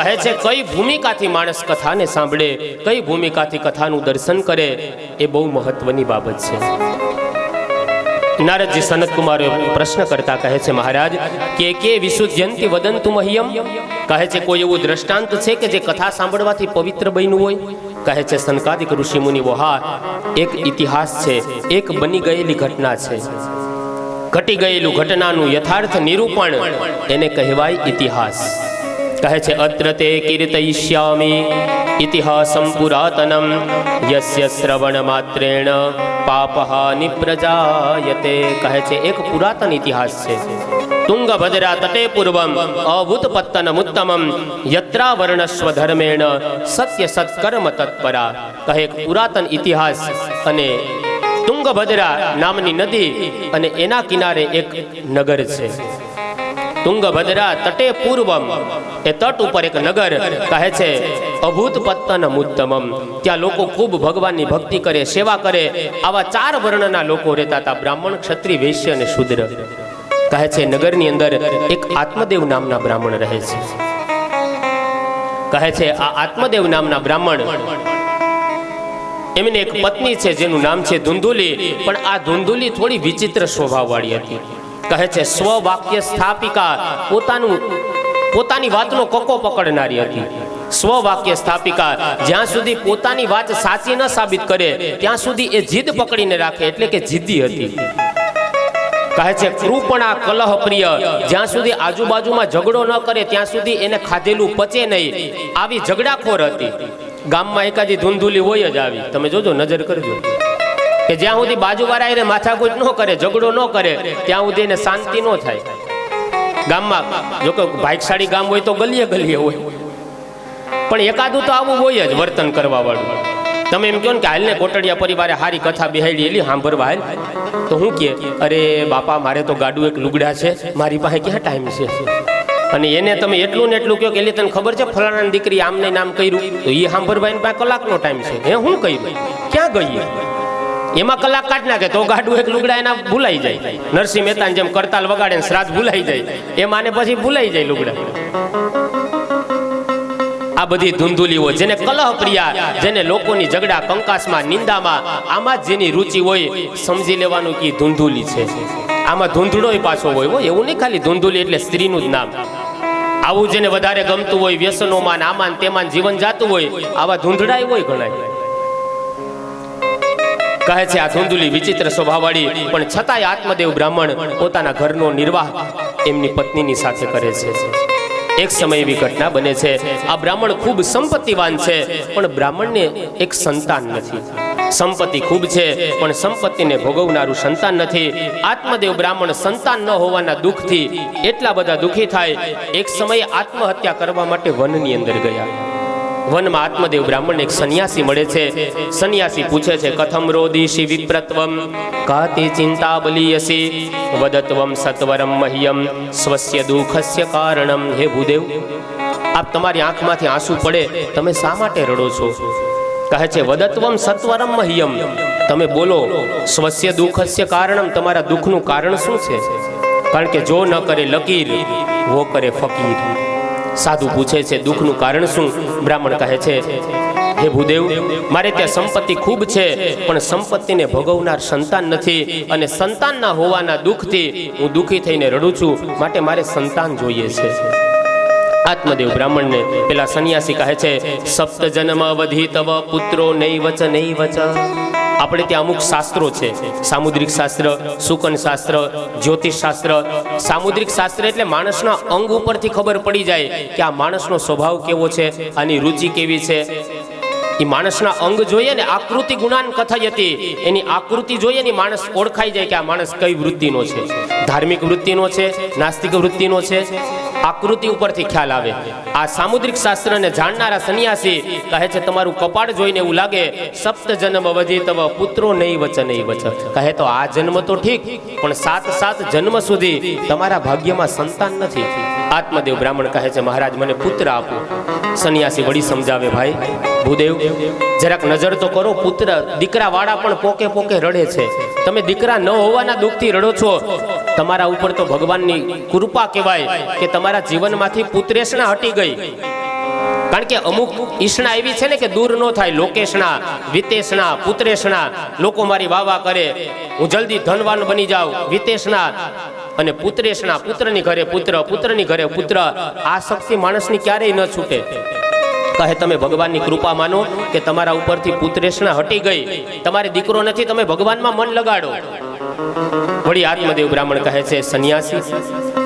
કહે છે કઈ ભૂમિકાથી માણસ કથાને સાંભળે, કઈ ભૂમિકાથી કથાનું દર્શન કરે, એ બહુ મહત્વની બાબત છે. નારદજી સનત કુમાર પ્રશ્ન કરતા કહે છે, મહારાજ કે વિશુદ્ધ્યંતિ વદંતુ મહ્યમ, કહે છે કોઈ એવું દ્રષ્ટાંત છે કે જે કથા સાંભળવાથી પવિત્ર બન્યું હોય? કહે છે સનકાદિક ઋષિ મુનિઓ, હા, એક ઇતિહાસ છે, એક બની ગયેલી ઘટના છે. ઘટી ગયેલું ઘટનાનું યથાર્થ નિરૂપણ એને કહેવાય ઇતિહાસ. કહે છે અત્ર તે કીર્તયિષ્યામિ ઇતિહાસં પુરાતનમ યસ્ય શ્રવણ માત્રેણ પાપહાનિ પ્રજાયતે. કહે છે એક પુરાતન ઇતિહાસ છે. તુંગભદ્રા તટે પૂર્વમ અભૂતપત્તનમુત્તમમ યત્રા વર્ણસ્વ ધર્મેણ સત્ય સત્કર્મ તત્પરા. કહે એક પુરાતન ઇતિહાસ, અને તુંગભદ્રા નામની નદી અને એના કિનારે એક નગર છે. તુંગભદ્રા તટે પૂર્વમ, એ તટ ઉપર એક નગર. કહે છે અભૂતપત્તનમુત્તમમ, ત્યાં લોકો ખૂબ ભગવાનની ભક્તિ કરે, સેવા કરે. આવા 4 વર્ણના લોકો રહેતા હતા, બ્રાહ્મણ, ક્ષત્રિય, વૈશ્ય અને શૂદ્ર. કહે છે નગરની અંદર એક આત્મદેવ નામના બ્રાહ્મણ રહે છે. કહે છે આ આત્મદેવ નામના બ્રાહ્મણ, એમની એક પત્ની છે જેનું નામ છે ધુંધુલી. પણ આ ધુંધુલી થોડી વિચિત્ર સ્વભાવવાળી હતી. કહે છે સ્વવાક્ય સ્થાપિકા, પોતાની વાતનો કક્કો પકડનારી હતી. સ્વવાક્ય સ્થાપિકા, જ્યાં સુધી પોતાની વાત સાચી ન સાબિત કરે ત્યાં સુધી એ જીદ પકડીને રાખે, એટલે કે જીદ્દી હતી. કહે છે કૃપણા કલહ પ્રિય, જ્યાં સુધી આજુબાજુમાં ઝઘડો ન કરે ત્યાં સુધી એને ખાધેલું પચે નહીં, આવી ઝઘડાખોર હતી. ગામમાં એકાદી ધુંધુલી હોય જ આવી, તમે જોજો, નજર કરજો, કે જ્યાં સુધી બાજુવાળા એને માથાકૂટ ન કરે, ઝઘડો ન કરે ત્યાં સુધી એને શાંતિ ન થાય. ગામમાં જો કે ભાગ્યશાળી ગામ હોય તો ગલીએ ગલીએ હોય, પણ એકાદું તો આવું હોય જ વર્તન કરવા વાળું. તમે એમ કહો ને કે હાલને કોટડિયા પરિવારે હારી કથા બેહાડી એલી સાંભળવા હાલ, તો હું કે અરે બાપા મારે તો ગાડું એક લુગડા છે, મારી પાસે ક્યાં ટાઈમ છે? અને એને તમે એટલું ને એટલું કહો કે એલી તને ખબર છે ફલાણાની દીકરી આમને નામ કર્યું, તો એ સાંભળવા એની પાસે કલાકનો ટાઈમ છે. હે હું કહ્યું ક્યાં ગઈ? એમાં કલાક કાઢ નાખે તો ગાડું એક લુગડા એના ભૂલાઈ જાય. નરસિંહ મહેતાને જેમ કરતાલ વગાડે ને શ્રાદ્ધ ભૂલાઈ જાય, એમાં ને પછી ભૂલાઈ જાય લુગડા. આ બધી ધુંધુલીઓ, જેને કલહ પ્રિયા, જેને લોકોની ઝઘડા, કંકાસમાં, નિંદામાં, આમાં જ જેની રુચિ હોય, સમજી લેવાનું કે ધુંધુલી છે. આમાં ધૂંધળોય પાછો હોય, એવું નહીં ખાલી ધુંધુલી એટલે સ્ત્રીનું જ નામ. આવું જેને વધારે ગમતું હોય, વ્યસનોમાં, આમાં તેમાં જીવન જાતું હોય, આવા ધૂંધળાય હોય ઘણા. કહે છે આ ધુંધુલી વિચિત્ર સ્વભાવવાળી, પણ છતાંય આત્મદેવ બ્રાહ્મણ પોતાના ઘરનો નિર્વાહ એમની પત્નીની સાથે કરે છે. એક સમય એવી ઘટના બને છે, આ બ્રાહ્મણ ખૂબ સંપત્તિવાન છે, પણ બ્રાહ્મણને એક સંતાન નથી. સંપત્તિ ખૂબ છે પણ સંપત્તિને ભોગવનારું સંતાન નથી. આત્મદેવ બ્રાહ્મણ સંતાન ન હોવાના દુઃખથી એટલા બધા દુઃખી થાય, એક સમયે આત્મહત્યા કરવા માટે વનની અંદર ગયા. વનમાં આત્મદેવ બ્રાહ્મણને એક સંન્યાસી મળે છે. સંન્યાસી પૂછે છે કથમ રોદીશી વિપ્રત્વમ કાતિ ચિંતા બલીયસી વદત્વમ સત્વરમ મહ્યમ સ્વસ્ય દુઃખસ્ય કારણમ. હે ભૂદેવ, આપ તમારી આંખમાંથી આંસુ પડે, તમે શા માટે રડો છો? કહે છે વદત્વમ સત્વરમ મહ્યમ, તમે બોલો. સ્વસ્ય દુઃખસ્ય કારણમ, તમારા દુઃખનું કારણ શું છે? કારણ કે જો ન કરે લકીર વો કરે ફકીર. સાધુ પૂછે છે દુઃખનું કારણ શું? બ્રાહ્મણ કહે છે હે ભૂદેવ, મારે ત્યાં સંપત્તિ ખૂબ છે પણ સંપત્તિને ભોગવનાર સંતાન નથી, અને સંતાનના હોવાના દુઃખથી હું દુઃખી થઈને રડું છું, માટે મારે સંતાન જોઈએ છે. આત્મદેવ બ્રાહ્મણને પેલા સંન્યાસી કહે છે સપ્ત જન્મ અવધિ તવ પુત્રો નૈવચ નૈવચ. આપણે ત્યાં અમુક શાસ્ત્રો છે, સામુદ્રિક શાસ્ત્ર, શુકન શાસ્ત્ર, જ્યોતિષ શાસ્ત્ર. સામુદ્રિક શાસ્ત્ર એટલે માણસના અંગ ઉપરથી ખબર પડી જાય કે આ માણસનો સ્વભાવ કેવો છે, આની રુચિ કેવી છે. એ માણસના અંગ જોઈએ ને, આકૃતિ ગુણાન કથયતી, એની આકૃતિ જોઈએ ને માણસ ઓળખાઈ જાય કે આ માણસ કઈ વૃત્તિનો છે, ધાર્મિક વૃત્તિનો છે, નાસ્તિક વૃત્તિનો છે. આકૃતિ ઉપરથી ખ્યાલ આવે. આ સામુદ્રિક શાસ્ત્રને જાણનારા સંન્યાસી કહે છે તમારું કપાળ જોઈને એવું લાગે સપ્ત જન્મ અવધિ તવ પુત્રો નૈવચ નૈવચ. કહે તો આ જન્મ તો ઠીક, પણ 7 જન્મ સુધી તમારા ભાગ્યમાં સંતાન નથી. આત્મદેવ બ્રાહ્મણ કહે છે મહારાજ મને પુત્ર આપો. સંન્યાસી વળી સમજાવે ભાઈ ભૂદેવ, જરાક નજર તો કરો, પુત્ર દીકરા વાળા પણ પોકે પોકે રડે છે, તમે દીકરા ન હોવાના દુઃખથી રડો છો. તમારા ઉપર તો ભગવાનની કૃપા કહેવાય કે તમારા જીવનમાંથી પુત્રેષણા હટી ગઈ. કારણ કે અમુક ઈષ્ણા એવી છે ને કે દૂર ન થાય. લોકેશના, વિતેશના, પુત્રેશના, લોકો મારી વાવા કરે, હું જલ્દી ધનવાન બની જાઉં. વિતેશના અને પુત્રેશના, પુત્રની ઘરે પુત્ર, પુત્રની ઘરે પુત્ર. આ શક્તિ માણસની ક્યારેય ન છૂટે. કહે તમે ભગવાનની કૃપા માનો કે તમારા ઉપરથી પુત્રેશના હટી ગઈ, તમારે દીકરો નથી, તમે ભગવાનમાં મન લગાડો. વળી આત્મદેવ બ્રાહ્મણ કહે છે, સંન્યાસી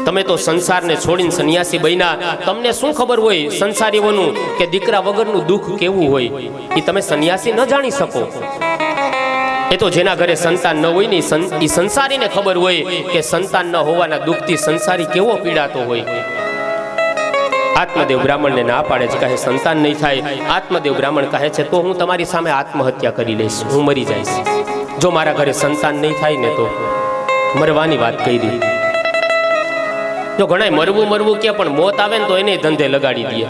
તમે તો સંસારને છોડીને સંન્યાસી બન્યા, તમને શું ખબર હોય સંસારીઓનું કે દીકરા વગરનું દુઃખ કેવું હોય? એ તમે સંન્યાસી ન જાણી શકો. એ તો જેના ઘરે સંતાન ન હોય ને એ સંસારીને ખબર હોય કે સંતાન ન હોવાના દુઃખથી સંસારી કેવો પીડાતો હોય. આત્મદેવ બ્રાહ્મણને ના પાડે છે, કહે સંતાન નહીં થાય. આત્મદેવ બ્રાહ્મણ કહે છે, તો હું તમારી સામે આત્મહત્યા કરી લઈશ, હું મરી જઈશ. જો મારા ઘરે સંતાન નહીં થાય ને તો મરવાની વાત કરી. જો ઘણા મરવું કે પણ મોત આવે ને તો એને ધંધે લગાડી દે.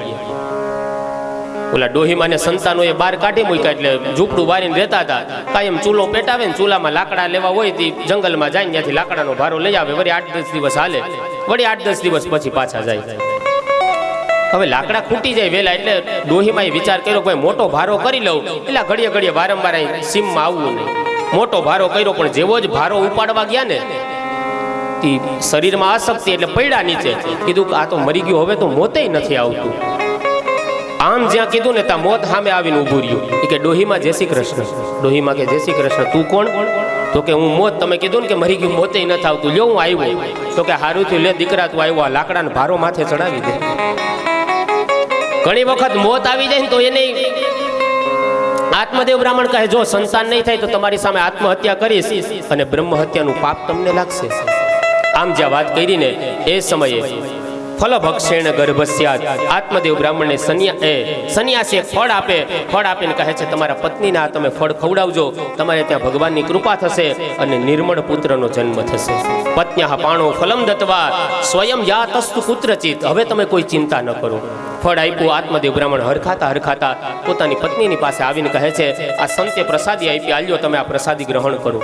ઓલા ડોહીમાને સંતાનોએ બહાર કાઢી મૂક્યા એટલે ઝૂંપડું વારીને રહેતા હતા. કાયમ ચૂલો પેટાવે ને ચૂલામાં લાકડા લેવા હોય તે જંગલમાં જાય, ત્યાંથી લાકડાનો ભારો લઈ આવે. વળી 8-10 દિવસ હાલે, વળી 8-10 દિવસ પછી પાછા જાય. હવે લાકડા ખૂટી જાય વેલા એટલે ડોહીમાં વિચાર કર્યો કે મોટો ભારો કરી લઉં, એટલે ઘડીએ ઘડીએ વારંવાર સીમમાં આવવું નહીં. મોટો ભારો કર્યો, પણ જેવો જ ભારો ઉપાડવા ગયા ને શરીરમાં આસક્તિ એટલે પડ્યા નીચે. કીધું કે આ તો મરી ગયો, હવે તો મોતે નથી આવતું. આમ જ્યાં કીધું ને ત્યાં મોત સામે આવીને ઊભું રહ્યું. કે ડોહીમાં જય શ્રી કૃષ્ણ. ડોહીમાં કે જય શ્રી કૃષ્ણ. તું કોણ? તો કે હું મોત. તમે કીધું ને કે મરી ગયું, મોતે નથી આવતું, લ્યો હું આવ્યો. તો કે હારું થયું, લે દીકરા તું આવ્યો, આ લાકડાનો ભારો માથે ચડાવી દે. ઘણી વખત મોત આવી જાય ને તો એને આત્મદેવ બ્રાહ્મણ કહે, જો સંતાન નહીં થાય તો તમારી સામે આત્મહત્યા કરીશ અને બ્રહ્મ હત્યાનું પાપ તમને લાગશે. આમ જ્યાં વાત કરીને એ સમયે ફલભક્ષેણ ગર્ભસ્યાત આત્મદેવ બ્રાહ્મણને સંન્યાસી એક ફળ આપે. ફળ આપીને કહે છે, તમારા પત્નીને આ તમે ફળ ખવડાવજો, તમારે ત્યાં ભગવાનની કૃપા થશે અને નિર્મળ પુત્રનો જન્મ થશે. પત્ન્યાહ પાણો ફલમ દત્વા સ્વયં યાતસ્તુ પુત્રચિત. હવે તમે કોઈ ચિંતા ન કરો. ફળ આપ્યું. આત્મદેવ બ્રાહ્મણ હરખાતા પોતાની પત્નીની પાસે આવીને કહે છે, આ સંતે પ્રસાદી આપી, આલ્યો તમે આ પ્રસાદી ગ્રહણ કરો.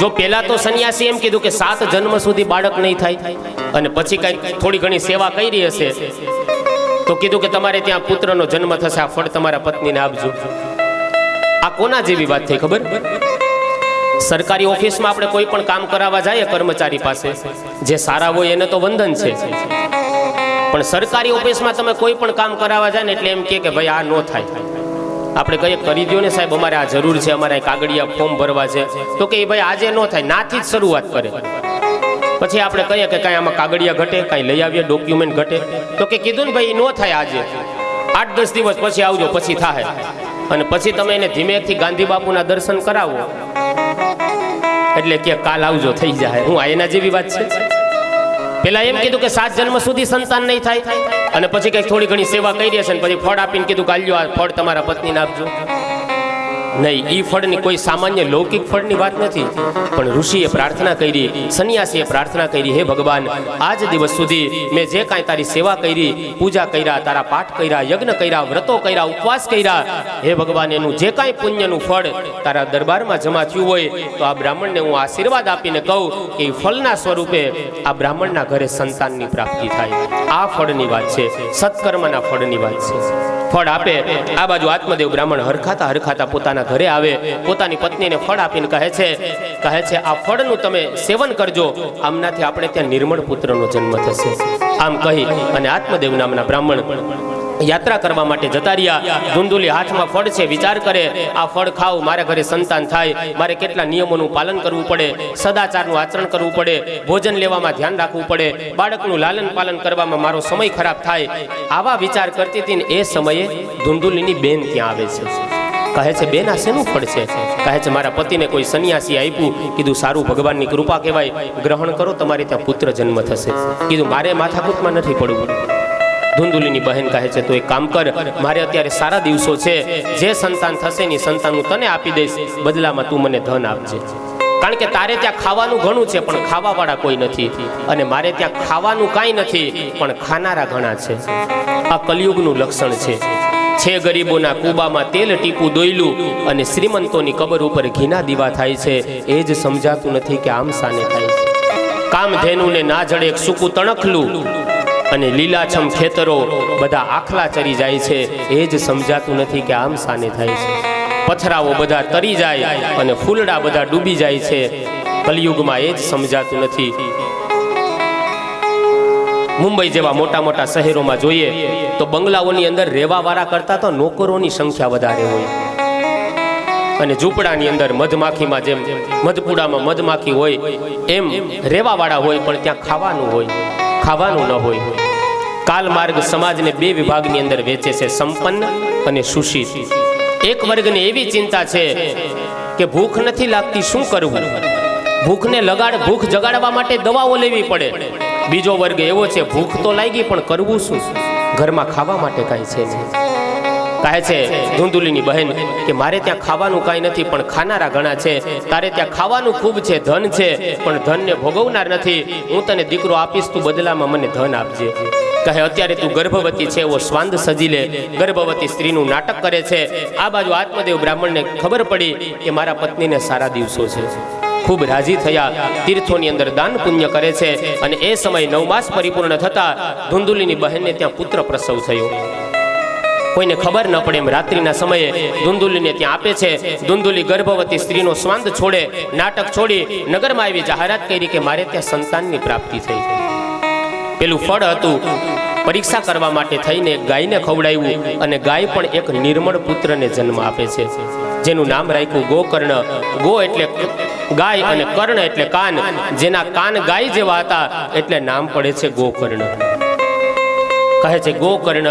જો પેલા તો સંન્યાસી એમ કીધું કે 7 જન્મ સુધી બાળક નહીં થાય, અને પછી કઈ થોડી ઘણી સેવા કરી હશે તો કીધું કે તમારે ત્યાં પુત્રનો જન્મ થશે, આ ફળ તમારા પત્નીને આપજો. આ કોના જેવી વાત થઈ ખબર? સરકારી ઓફિસમાં આપણે કોઈ પણ કામ કરાવવા જઈએ કર્મચારી પાસે, જે સારા હોય એને તો વંદન છે, પણ સરકારી ઓફિસમાં તમે કોઈ પણ કામ કરાવવા જાય ને એટલે એમ કે ભાઈ આ ન થાય. આપણે કહીએ કરી દો ને સાહેબ, અમારે આ જરૂર છે, અમારે કાગળિયા ફોર્મ ભરવા છે, તો કે ભાઈ આજે ન થાય, નાથી જ શરૂઆત કરે. પછી આપણે કહીએ કે કાંઈ આમાં કાગળિયા ઘટે, કાંઈ લઈ આવીએ ડોક્યુમેન્ટ ઘટે, તો કે કીધું ને ભાઈ ન થાય આજે, 8-10 દિવસ પછી આવજો, પછી થાય. અને પછી તમે એને ધીમેથી ગાંધી બાપુના દર્શન કરાવો એટલે કે કાલ આવજો, થઈ જાય. હું આ એના જેવી વાત છે. પેલા એમ કીધું કે 7 જન્મ સુધી સંતાન નહીં થાય, અને પછી કઈક થોડી ઘણી સેવા કરી હશે, પછી ફળ આપીને કીધું કે આલ્યો આ ફળ તમારા પત્નીને આપજો. નહીં, એ ફળની કોઈ સામાન્ય લૌકિક ફળની વાત નથી, પણ ઋષિએ પ્રાર્થના કરી, સંન્યાસીએ પ્રાર્થના કરી, હે ભગવાન, આજ દિવસ સુધી મેં જે કાંઈ તારી સેવા કરી, પૂજા કર્યા, તારા પાઠ કર્યા, યજ્ઞ કર્યા, વ્રતો કર્યા, ઉપવાસ કર્યા, હે ભગવાન, એનું જે કાંઈ પુણ્યનું ફળ તારા દરબારમાં જમા થયું હોય તો આ બ્રાહ્મણને હું આશીર્વાદ આપીને કહું કે ફળના સ્વરૂપે આ બ્રાહ્મણના ઘરે સંતાનની પ્રાપ્તિ થાય. આ ફળની વાત છે, સત્કર્મના ફળની વાત છે. ફળ આપે. આ બાજુ આત્મદેવ બ્રાહ્મણ હરખાતા પોતાના ઘરે આવે, પોતાની પત્નીને ફળ આપીને કહે છે આ ફળનું તમે સેવન કરજો, આમનાથી આપણે ત્યાં નિર્મળ પુત્રનો જન્મ થશે. આમ કહી અને આત્મદેવ નામના બ્રાહ્મણ યાત્રા કરવા માટે જતા રહ્યા. ધુંધુલી હાથમાં ફળ છે, વિચાર કરે આ ફળ ખાવ, મારા ઘરે સંતાન થાય, મારે કેટલા નિયમોનું પાલન કરવું પડે, સદાચારનું આચરણ કરવું પડે, ભોજન લેવામાં ધ્યાન રાખવું પડે, બાળકનું લાલન પાલન કરવામાં મારો સમય ખરાબ થાય. આવા વિચાર કરતી હતી ને એ સમયે ધુંધુલીની બેન ત્યાં આવે છે. કહે છે, બેન આ શેનું ફળ છે? કહે છે, મારા પતિને કોઈ સંન્યાસી આપ્યું, કીધું સારું, ભગવાનની કૃપા કહેવાય, ગ્રહણ કરો, તમારે ત્યાં પુત્ર જન્મ થશે. કીધું મારે માથાકૂટમાં નથી પડવું. ધુંધુલીની બહેન કહે છે, તો એક કામ કર, મારે અત્યારે સારા દિવસો છે, જે સંતાન થશે ને સંતાન હું તને આપી દઈશ, બદલામાં તું મને ધન આપજે. કારણ કે તારે ત્યાં ખાવાનું ઘણું છે પણ ખાવાવાળા કોઈ નથી, અને મારે ત્યાં ખાવાનું કાંઈ નથી પણ ખાનારા ઘણા છે. આ કલિયુગનું લક્ષણ છે ગરીબોના કૂબામાં તેલ ટીપું દોયલું અને શ્રીમંતોની કબર ઉપર ઘીના દીવા થાય છે. એ જ સમજાતું નથી કે આમ સાને થાય છે. કામધેનુને ના જડે એક સૂકું તણખલું, અને લીલાછમ ખેતરો બધા આખલા ચરી જાય છે, એ જ સમજાતું નથી કે આમ સાને થાય છે. પથરાઓ બધા તરી જાય અને ફૂલડા બધા ડૂબી જાય છે. કલિયુગમાં એ જ સમજાતું નથી. મુંબઈ જેવા મોટા મોટા શહેરોમાં જોઈએ તો બંગલાઓની અંદર રહેવાવાળા કરતા તો નોકરોની સંખ્યા વધારે હોય, અને ઝૂંપડાની અંદર મધમાખીમાં જેમ મધપુડામાં મધમાખી હોય એમ રહેવાવાળા હોય, પણ ત્યાં ખાવાનું હોય, ખાવાનું ન હોય. કાલ માર્ગ સમાજને બે વિભાગની અંદર વેચે છે, સંપન્ન અને સુશીલ. એક વર્ગને એવી ચિંતા છે કે ભૂખ નથી લાગતી, શું કરવું? ભૂખ જગાડવા માટે દવાઓ લેવી પડે. બીજો વર્ગ એવો છે, ભૂખ તો લાગી પણ કરવું શું? ઘરમાં ખાવા માટે કાંઈ છે નહીં. કહે છે ધુંધુલીની બહેન કે મારે ત્યાં ખાવાનું કાંઈ નથી, પણ ખાનારા ઘણા છે. તારે ત્યાં ખાવાનું ખૂબ છે, ધન છે, પણ ધનને ભોગવનાર નથી. હું તને દીકરો આપીશ, તું બદલામાં મને ધન આપજે. કહે અત્યારે તું ગર્ભવતી છે, એવો સ્વાંદ સજી લે. ગર્ભવતી સ્ત્રીનું નાટક કરે છે. આ બાજુ આત્મદેવ બ્રાહ્મણને ખબર પડી કે મારા પત્નીને સારા દિવસો છે. ખૂબ રાજી થયા, તીર્થોની અંદર દાન પુણ્ય કરે છે. અને એ સમય 9 માસ પરિપૂર્ણ થતા ધુંધુલીની બહેનને ત્યાં પુત્ર પ્રસવ થયો. કોઈને ખબર ન પડે એમ રાત્રિના સમયે ધુંધુલીને ત્યાં આપે છે. ધુંધુલી ગર્ભવતી સ્ત્રીનો સ્વાંદ છોડે, નાટક છોડી નગરમાં આવી જાહેરાત કરી કે મારે ત્યાં સંતાનની પ્રાપ્તિ થઈ. પેલું ફળ હતું, પરીક્ષા કરવા માટે થઈને ગાયને ખવડાવ્યું, અને ગાય પણ એક નિર્મળ પુત્રને જન્મ આપે છે, જેનું નામ રાખ્યું ગોકર્ણ. ગો એટલે ગાય અને કર્ણ એટલે કાન. જેના કાન ગાય જેવા હતા એટલે નામ પડે છે ગોકર્ણ. કહે છે ગોકર્ણ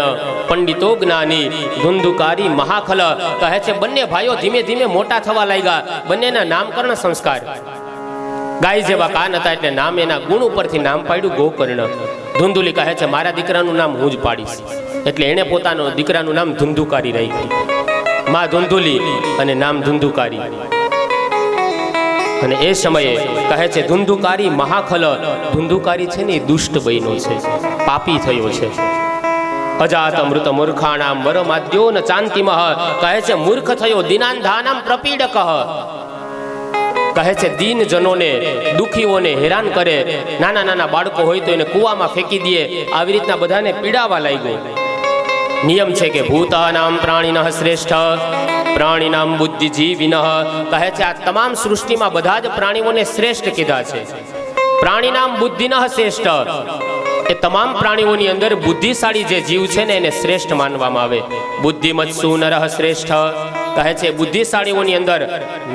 પંડિતો જ્ઞાની ધુંધુકારી મહાખલ. કહે છે બંને ભાઈઓ ધીમે ધીમે મોટા થવા લાગ્યા. બંનેના નામકરણ સંસ્કાર. ગાય જેવા કાન હતા એટલે નામ એના ગુણ ઉપરથી નામ પાડ્યું ગોકર્ણ. ધુંધુલી કહે છે મારા દીકરાનું નામ હું જ પાડીશ. એટલે એણે પોતાનો દીકરાનું નામ ધુંધુકારી રાખ્યું. માં ધુંધુલી અને નામ ધુંધુકારી. અને એ સમયે કહે છે ધુંધુકારી મહાખલ. ધુંધુકારી છે ને એ દુષ્ટ બન્યો છે, પાપી થયો છે. અજાત મૃત મૂર્ખાણામ વરમાદ્યો ન ચાંતિમઃ. કહે છે મૂર્ખ થયો, દિનાંધાનામ પ્રપીડકઃ. કહે છે દીન જનોને, દુખીઓને હેરાન કરે. નાના નાના બાળકો હોય તો એને કૂવામાં ફેંકી દે. આવી રીતના બધાને પીડાવા લાગ્યો. નિયમ છે કે ભૂતાનામ પ્રાણીનઃ શ્રેષ્ઠ પ્રાણીનામ બુદ્ધિજીવિનઃ. કહે છે આ તમામ સૃષ્ટિમાં બધા જ પ્રાણીઓને શ્રેષ્ઠ કીધા છે. પ્રાણીનામ બુદ્ધિનઃ શ્રેષ્ઠ. એ તમામ પ્રાણીઓની અંદર બુદ્ધિશાળી જે જીવ છે ને એને શ્રેષ્ઠ માનવામાં આવે. બુદ્ધિમત્સુ નરઃ શ્રેષ્ઠ. કહે છે બુદ્ધિશાળીઓની અંદર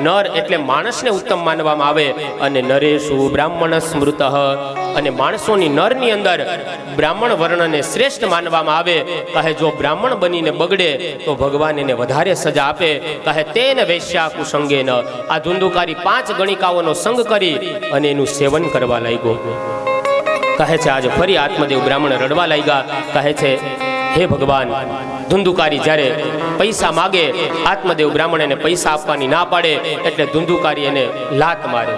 નર એટલે માણસને ઉત્તમ માનવામાં આવે. અને નરેશુ બ્રાહ્મણ સ્મૃતઃ. અને માણસોની નરની અંદર બ્રાહ્મણ વર્ણને શ્રેષ્ઠ માનવામાં આવે. કહે જો બ્રાહ્મણ બનીને બગડે તો ભગવાન એને વધારે સજા આપે. કહે તેને વૈશ્યા કુસંગેન. આ ધુંધુકારી 5 ગણિકાઓનો સંગ કરી અને એનું સેવન કરવા લાગ્યો. કહે છે આજે ફરી આત્મદેવ બ્રાહ્મણ રડવા લાગ્યા. કહે છે હે ભગવાન, ધુંધુકારી જ્યારે પૈસા માગે, આત્મદેવ બ્રાહ્મણ એને પૈસા આપવાની ના પાડે એટલે ધુંધુકારી એને લાત મારે,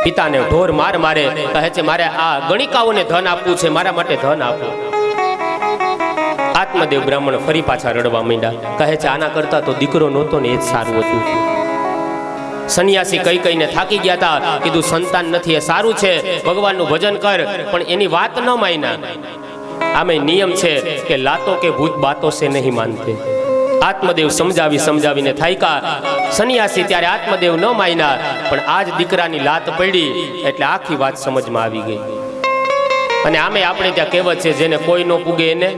પિતાને ઢોર માર મારે. કહે છે મારે આ ગણિકાઓને ધન આપવું છે, મારા માટે ધન આપો. આત્મદેવ બ્રાહ્મણ ફરી પાછા રડવા માંડ્યા. કહે છે આના કરતા તો દીકરો નહોતો ને એ જ સારું હતું. સંન્યાસી કઈ કઈને થાકી ગયા હતા. કીધું સંતાન નથી એ સારું છે, ભગવાનનું ભજન કર. પણ એની વાત ન માન્યા. આમે નિયમ છે કે લાતો કે ભૂત બાતો સે નહીં માનતે. આત્મદેવ સમજાવીને થાયકા. સંન્યાસી ત્યારે આત્મદેવ ન માન્યા, પણ આજ દીકરાની લાત પડી એટલે આખી વાત સમજમાં આવી ગઈ. અને આમે આપણે ત્યાં કહેવત છે જેને કોઈ ન પૂગે એને.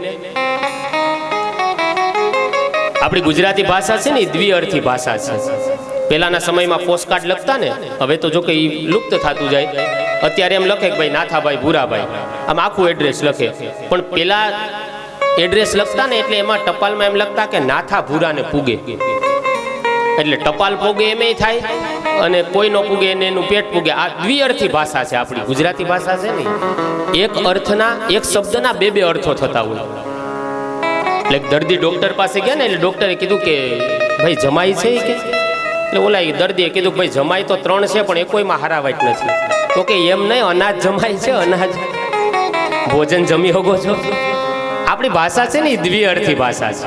આપણી ગુજરાતી ભાષા છે ને એ દ્વિઅર્થી ભાષા છે. પહેલાના સમયમાં પોસ્ટકાર્ડ લખતા ને, હવે તો જો કે એ લુપ્ત થતું જાય. અત્યારે એમ લખે કે ભાઈ નાથાભાઈ ભૂરાભાઈ, આમ આખું એડ્રેસ લખે. પણ પેલા એડ્રેસ લખતા ને એટલે એમાં ટપાલમાં એમ લખતા કે નાથા ભૂરાને પૂગે. એટલે ટપાલ પૂગે એમ થાય અને કોઈ ન પૂગે એને એનું પેટ પૂગે. આ દ્વિઅર્થી ભાષા છે આપણી ગુજરાતી ભાષા છે ને. એક અર્થના, એક શબ્દના બે અર્થો થતા હોય. એટલે દર્દી ડોક્ટર પાસે ગયા ને એટલે ડોક્ટરે કીધું કે ભાઈ જમાઈ છે કે, એટલે ઓલા દર્દીએ કીધું ભાઈ જમાઈ તો 3 છે પણ એ કોઈમાં હારાવાટ નથી. તો કે એમ નહીં, અનાજ જમાય છે, અનાજ ભોજન જમી હોગો છો. આપણી ભાષા છે ને એ દ્વિઅર્થી ભાષા છે.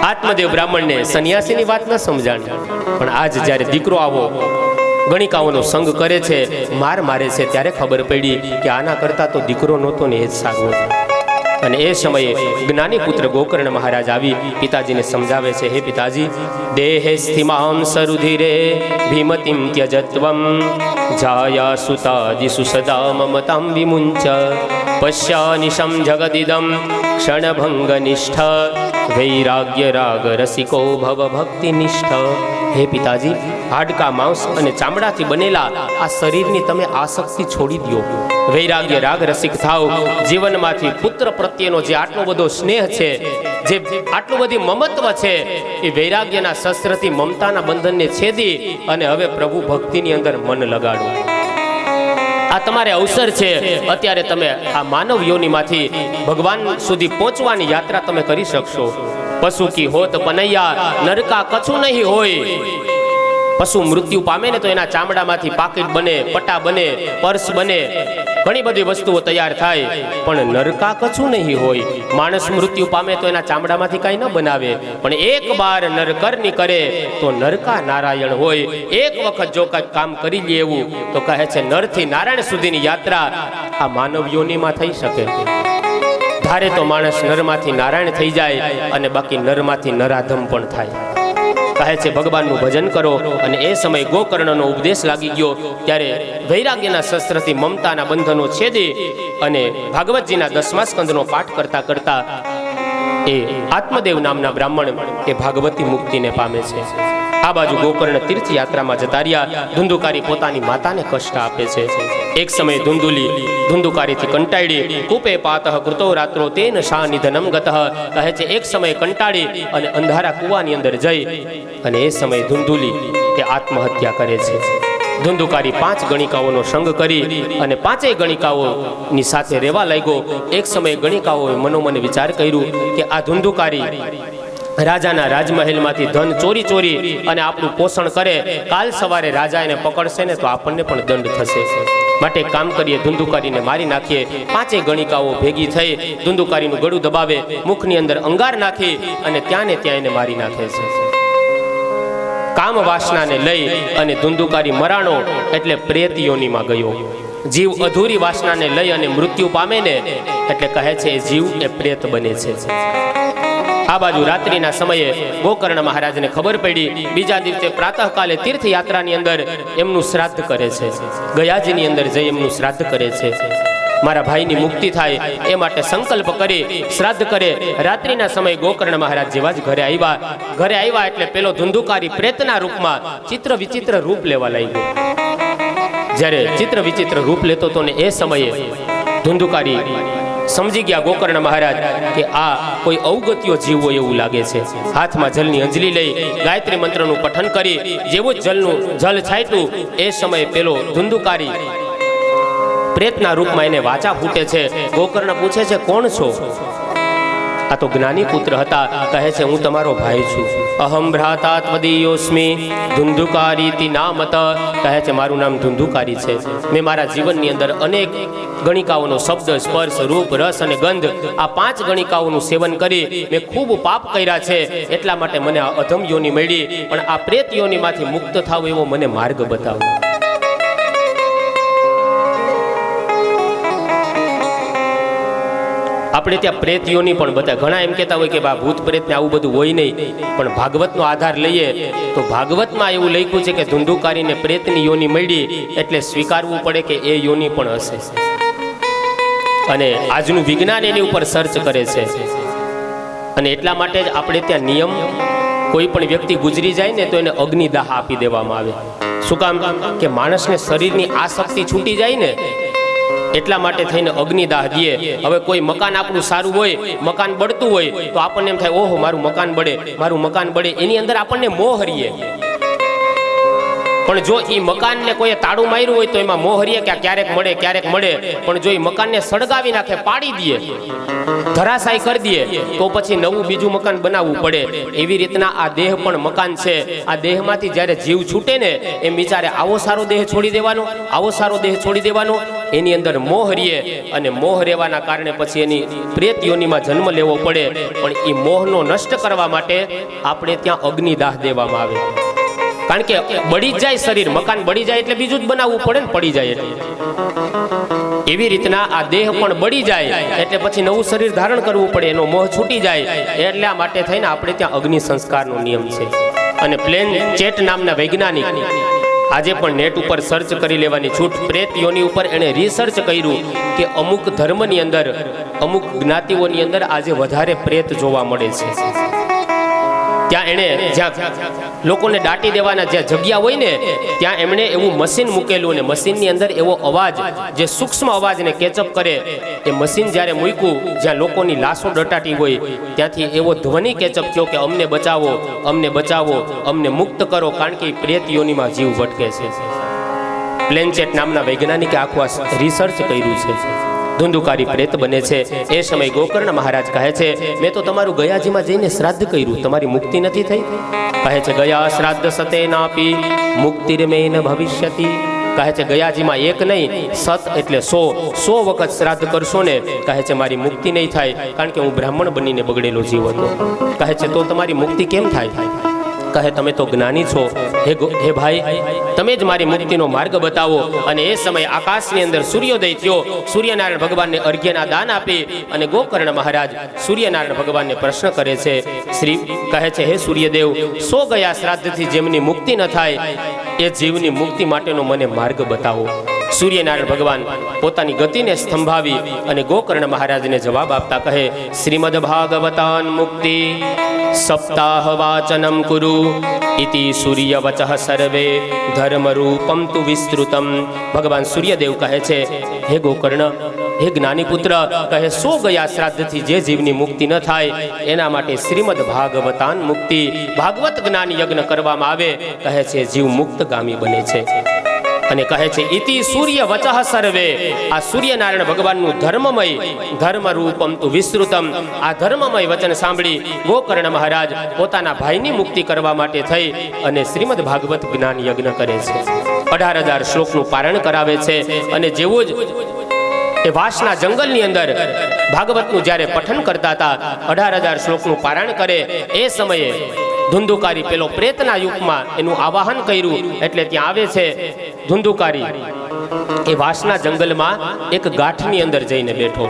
આત્મદેવ બ્રાહ્મણને સંન્યાસીની વાત ન સમજાણી, પણ આજ જ્યારે દીકરો આવો ગણિકાઓનો સંગ કરે છે, માર મારે છે, ત્યારે ખબર પડી કે આના કરતાં તો દીકરો નહોતો ને એ જ સારું હતું. અને એ સમયે જ્ઞાની પુત્ર ગોકર્ણ મહારાજ આવી પિતાજીને સમજાવે છે, હે પિતાજી, દેહે સ્થિમામ સરુધિરે ભીમતિમ ત્યજત્વમ જાયા સુતાદિસુ સદા મમતામ વિમુંચ પશ્યાનિશમ જગદિદમ ક્ષણભંગ નિષ્ઠ વૈરાગ્ય રાગ રસિકો ભવ ભક્તિ નિષ્ઠ. હે પિતાજી, હાડકા માંસ અને ચામડાથી બનેલા આ શરીરની તમે આસક્તિ છોડી દો, વૈરાગ્ય રાગ રસિક થાવ. જીવનમાંથી પુત્ર પ્રત્યેનો જે આટલો બધો સ્નેહ છે, જે આટલું બધી મમત્વ છે, એ વૈરાગ્યના શસ્ત્રથી મમતાના બંધનને છેદી અને હવે પ્રભુ ભક્તિની અંદર મન લગાડો. આ તમારે અવસર છે. અત્યારે તમે આ માનવ યોનિમાંથી ભગવાન સુધી પહોંચવાની યાત્રા તમે કરી શકશો. પશુ કી હોત પનૈયા નરકા કછું નહીં હોય. પશુ મૃત્યુ પામે ને તો એના ચામડામાંથી પાકીટ બને, પટા બને, પર્સ બને, ઘણી બધી વસ્તુઓ તૈયાર થાય, પણ નરકા કછું નહીં હોય. માણસ મૃત્યુ પામે તો એના ચામડામાંથી કાંઈ ન બનાવે, પણ એક બાર નરકરની કરે તો નરકા નારાયણ હોય. એક વખત જો કંઈક કામ કરી લે એવું તો કહે છે નરથી નારાયણ સુધીની યાત્રા આ માનવ યોનિમાં થઈ શકે. ધારે તો માણસ નરમાંથી નારાયણ થઈ જાય અને બાકી નરમાંથી નરાધમ પણ થાય. કહે છે ભગવાનનું ભજન કરો. અને એ સમયે ગોકર્ણનો ઉપદેશ લાગી ગયો. ત્યારે વૈરાગ્યના શસ્ત્રથી મમતાના બંધનો છેદી અને ભાગવતજીના 10મા સ્કંદનો પાઠ કરતા કરતા એ આત્મદેવ નામના બ્રાહ્મણ એ ભાગવતી મુક્તિને પામે છે. આ બાજુ ગોકર્ણ તીર્થયાત્રામાં જતા રહ્યા. ધુંધુકારી પોતાની માતાને કષ્ટ આપે છે. એક સમયે ધુંધુકારીથી કંટાળી કૂપે પાતઃ કૃતો રાત્રો તેન શા નિધનમ ગતઃ. કહે છે એક સમયે કંટાળી અને અંધારા કૂવાની અંદર જઈ અને એ સમયે ધુંધુલી એ આત્મહત્યા કરે છે. ધુંધુકારી 5 ગણિકાઓનો સંગ કરી અને 5 ગણિકાઓની સાથે રહેવા લાગ્યો. એક સમયે ગણિકાઓએ મનોમન વિચાર કર્યું કે આ ધુંધુકારી રાજાના રાજમહેલમાંથી ધન ચોરી અને આપણું પોષણ કરે, કાલ સવારે રાજા એને પકડશે ને તો આપણને પણ દંડ થશે. માટે કામ કરીએ, ધુંધુકારીને મારી નાખીએ. 5 ગણિકાઓ ભેગી થઈ ધુંધુકારીનું ગળું દબાવે, મુખની અંદર અંગાર નાખી અને ત્યાં ને ત્યાં એને મારી નાખે છે. કામ વાસનાને લઈ અને ધુંધુકારી મરાણો એટલે પ્રેત યોનિમાં ગયો. જીવ અધૂરી વાસનાને લઈ અને મૃત્યુ પામે ને એટલે કહે છે એ જીવ એ પ્રેત બને છે. આ બાજુ રાત્રિના સમયે ગોકર્ણ મહારાજને ખબર પડી. બીજા દિવસે પ્રાતઃકાલે તીર્થયાત્રાની અંદર એમનું શ્રાદ્ધ કરે છે. ગયાજીની અંદર જઈ એમનું શ્રાદ્ધ કરે છે. મારા ભાઈની મુક્તિ થાય એ માટે સંકલ્પ કરી શ્રાદ્ધ કરે. રાત્રિના સમયે ગોકર્ણ મહારાજ જેવા જ ઘરે આવ્યા એટલે પેલો ધુંધુકારી પ્રેતના રૂપમાં ચિત્ર વિચિત્ર રૂપ લેવા લાગ્યો. જ્યારે ચિત્ર વિચિત્ર રૂપ લેતો તો ને એ સમયે ધુંધુકારી સમજી ગયા ગોકર્ણ મહારાજ કે આ કોઈ અવગત્યો જીવ હોય એવું લાગે છે. હાથમાં જલની અંજલી લઈ ગાયત્રી મંત્રનું પઠન કરી જેવું જલ છાંટ્યું એ સમયે પેલો ધુંધુકારી પ્રેતના રૂપમાં એને વાચા ફૂટે છે. ગોકર્ણ પૂછે છે કોણ છો? આ તો જ્ઞાની પુત્ર હતા. કહે છે હું તમારો ભાઈ છું. અહમ ભ્રાતા ત્વદીયોસ્મિ ધુંધુકારીતિ નામત. કહે છે મારું નામ ધુંધુકારી છે. મેં મારા જીવનની અંદર અનેક ગણિકાઓનો શબ્દ, સ્પર્શ, રૂપ, રસ અને ગંધ આ 5 ગણિકાઓનું સેવન કરી મેં ખૂબ પાપ કર્યા છે. એટલા માટે મને આ અધમ યોની મળી. પણ આ પ્રેત યોનીમાંથી મુક્ત થાવ એવો મને માર્ગ બતાવો. આપણે ત્યાં પ્રેત યોની પણ બતાવે. ઘણા એમ કહેતા હોય કે ભૂત પ્રેતને આવું બધું હોય નહીં, પણ ભાગવતનો આધાર લઈએ તો ભાગવતમાં એવું લખ્યું છે કે ધુંધુકારીને પ્રેતની યોની મળી એટલે સ્વીકારવું પડે કે એ યોની પણ હશે. અને આજનું વિજ્ઞાન એની ઉપર સર્ચ કરે છે. અને એટલા માટે જ આપણે ત્યાં નિયમ, કોઈ પણ વ્યક્તિ ગુજરી જાય ને તો એને અગ્નિદાહ આપી દેવામાં આવે. શું કામ? કે માણસને શરીરની આસક્તિ છૂટી જાય ને એટલા માટે થઈને અગ્નિદાહ દે. હવે કોઈ મકાન આપણું સારું હોય, મકાન બળતું હોય તો આપણને એમ થાય ઓહો મારું મકાન બળે, એની અંદર આપણને મોહ રહીએ. પણ જો એ મકાનને કોઈએ તાળું માર્યું હોય તો એમાં મોહ રહીએ કે ક્યારેક મળે. પણ જો એ મકાનને સળગાવી નાખે, પાડી દે, ધરાશાય કરી દે તો પછી નવું બીજું મકાન બનાવવું પડે. એવી રીતના આ દેહ પણ મકાન છે. આ દેહમાંથી જ્યારે જીવ છૂટે ને એમ વિચારે આવો સારો દેહ છોડી દેવાનો. એની અંદર મોહ રહીએ અને મોહ રહેવાના કારણે પછી એની પ્રેત યોનિમાં જન્મ લેવો પડે. પણ એ મોહનો નષ્ટ કરવા માટે આપણે ત્યાં અગ્નિદાહ દેવામાં આવે. કારણ કે બળી જ જાય શરીર, મકાન બળી જાય એટલે બીજું જ બનાવવું પડે ને, પડી જાય એટલે. એવી રીતના આ દેહ પણ બળી જાય એટલે પછી નવું શરીર ધારણ કરવું પડે, એનો મોહ છૂટી જાય. એટલા માટે થઈને આપણે ત્યાં અગ્નિ સંસ્કારનો નિયમ છે. અને પ્લેન ચેટ નામના વૈજ્ઞાનિક આજે પણ નેટ ઉપર સર્ચ કરી લેવાની છૂટ. પ્રેત યોની ઉપર એણે રિસર્ચ કર્યું કે અમુક ધર્મની અંદર, અમુક જ્ઞાતિઓની અંદર આજે વધારે પ્રેત જોવા મળે છે. ત્યાં એણે જ્યાં લોકોને દાટી દેવાના જ્યાં જગ્યા હોય ને, ત્યાં એમણે એવું મશીન મૂકેલું, અને મશીનની અંદર એવો અવાજ, જે સૂક્ષ્મ અવાજને કેચઅપ કરે, એ મશીન જ્યારે મૂક્યું જ્યાં લોકોની લાશો દટાટી હોય, ત્યાંથી એવો ધ્વનિ કેચઅપ થયો કે અમને બચાવો, અમને બચાવો, અમને મુક્ત કરો, કારણ કે પ્રેત યોનીમાં જીવ ભટકે છે. પ્લેનચેટ નામના વૈજ્ઞાનિકે આખું રિસર્ચ કર્યું છે. ધુંધુકારી પ્રેત બને છે. એ સમય ગોકર્ણ મહારાજ કહે છે, મેં તો તમારું ગયાજીમાં જઈને શ્રાદ્ધ કર્યું, તમારી મુક્તિ નથી થઈ. કહે છે, ગયા શ્રાદ્ધ સતે નાપી મુક્તિર્મેન ભવિષ્યતિ. કહે છે, ગયાજીમાં એક નહીં, સત એટલે 100 વખત શ્રાદ્ધ કરશો ને, કહે છે મારી મુક્તિ નહીં થાય, કારણ કે હું બ્રાહ્મણ બનીને બગડેલો જીવ હતો. કહે છે, તો તમારી મુક્તિ કેમ થાય? કહે, તમે તો જ્ઞાની છો, હે ભાઈ, તમે જ મારી મુક્તિનો માર્ગ બતાવો. અને એ સમયે આકાશની અંદર સૂર્યોદય થયો. સૂર્યનારાયણ ભગવાનને અર્ઘ્યના દાન આપી અને ગોકર્ણ મહારાજ સૂર્યનારાયણ ભગવાનને પ્રશ્ન કરે છે. શ્રી કહે છે, હે સૂર્યદેવ, 100 ગયા શ્રાદ્ધથી જેમની મુક્તિ ન થાય, એ જીવની મુક્તિ માટેનો મને માર્ગ બતાવો. સૂર્યનારાયણ ભગવાન પોતાની ગતિને સ્તંભાવી અને ગોકર્ણ મહારાજને જવાબ આપતા કહે, શ્રીમદ ભાગવતાન મુક્તિ સપ્તાહ વાચનમ કુરુ ઇતિ સૂર્ય વચઃ સર્વે ધર્મરૂપમ તુ વિસ્તૃતમ. ભગવાન સૂર્યદેવ કહે છે, હે ગોકર્ણ, હે જ્ઞાનીપુત્ર, કહે 100 ગયા શ્રાદ્ધથી જે જીવની મુક્તિ ન થાય, એના માટે શ્રીમદ ભાગવતાન મુક્તિ, ભાગવત જ્ઞાન યજ્ઞ કરવામાં આવે. કહે છે જીવ મુક્તગામી બને છે. અને કહે છે, ઇતિ સૂર્ય વચઃ સર્વે. આ સૂર્યનારાયણ ભગવાનનું ધર્મમય, ધર્મ રૂપમ તુ વિસ્તૃતમ, આ ધર્મમય વચન સાંભળી ગોકર્ણ મહારાજ પોતાના ભાઈની મુક્તિ કરવા માટે થઈ અને શ્રીમદ ભાગવત જ્ઞાન યજ્ઞ કરે છે. 18,000 શ્લોકનું પારણ કરાવે છે. અને જેવું જ એ વાસના જંગલની અંદર ભાગવતનું જ્યારે પઠન કરતા હતા, 18,000 શ્લોકનું પારાયણ કરે, એ સમયે ધુંધુકારી પેલો પ્રેતના યુગમાં એનું આવાહન કર્યું. એટલે ત્યાં આવે છે ધુંધુકારી, એ વાસના જંગલમાં એક ગાંઠની અંદર જઈને બેઠો.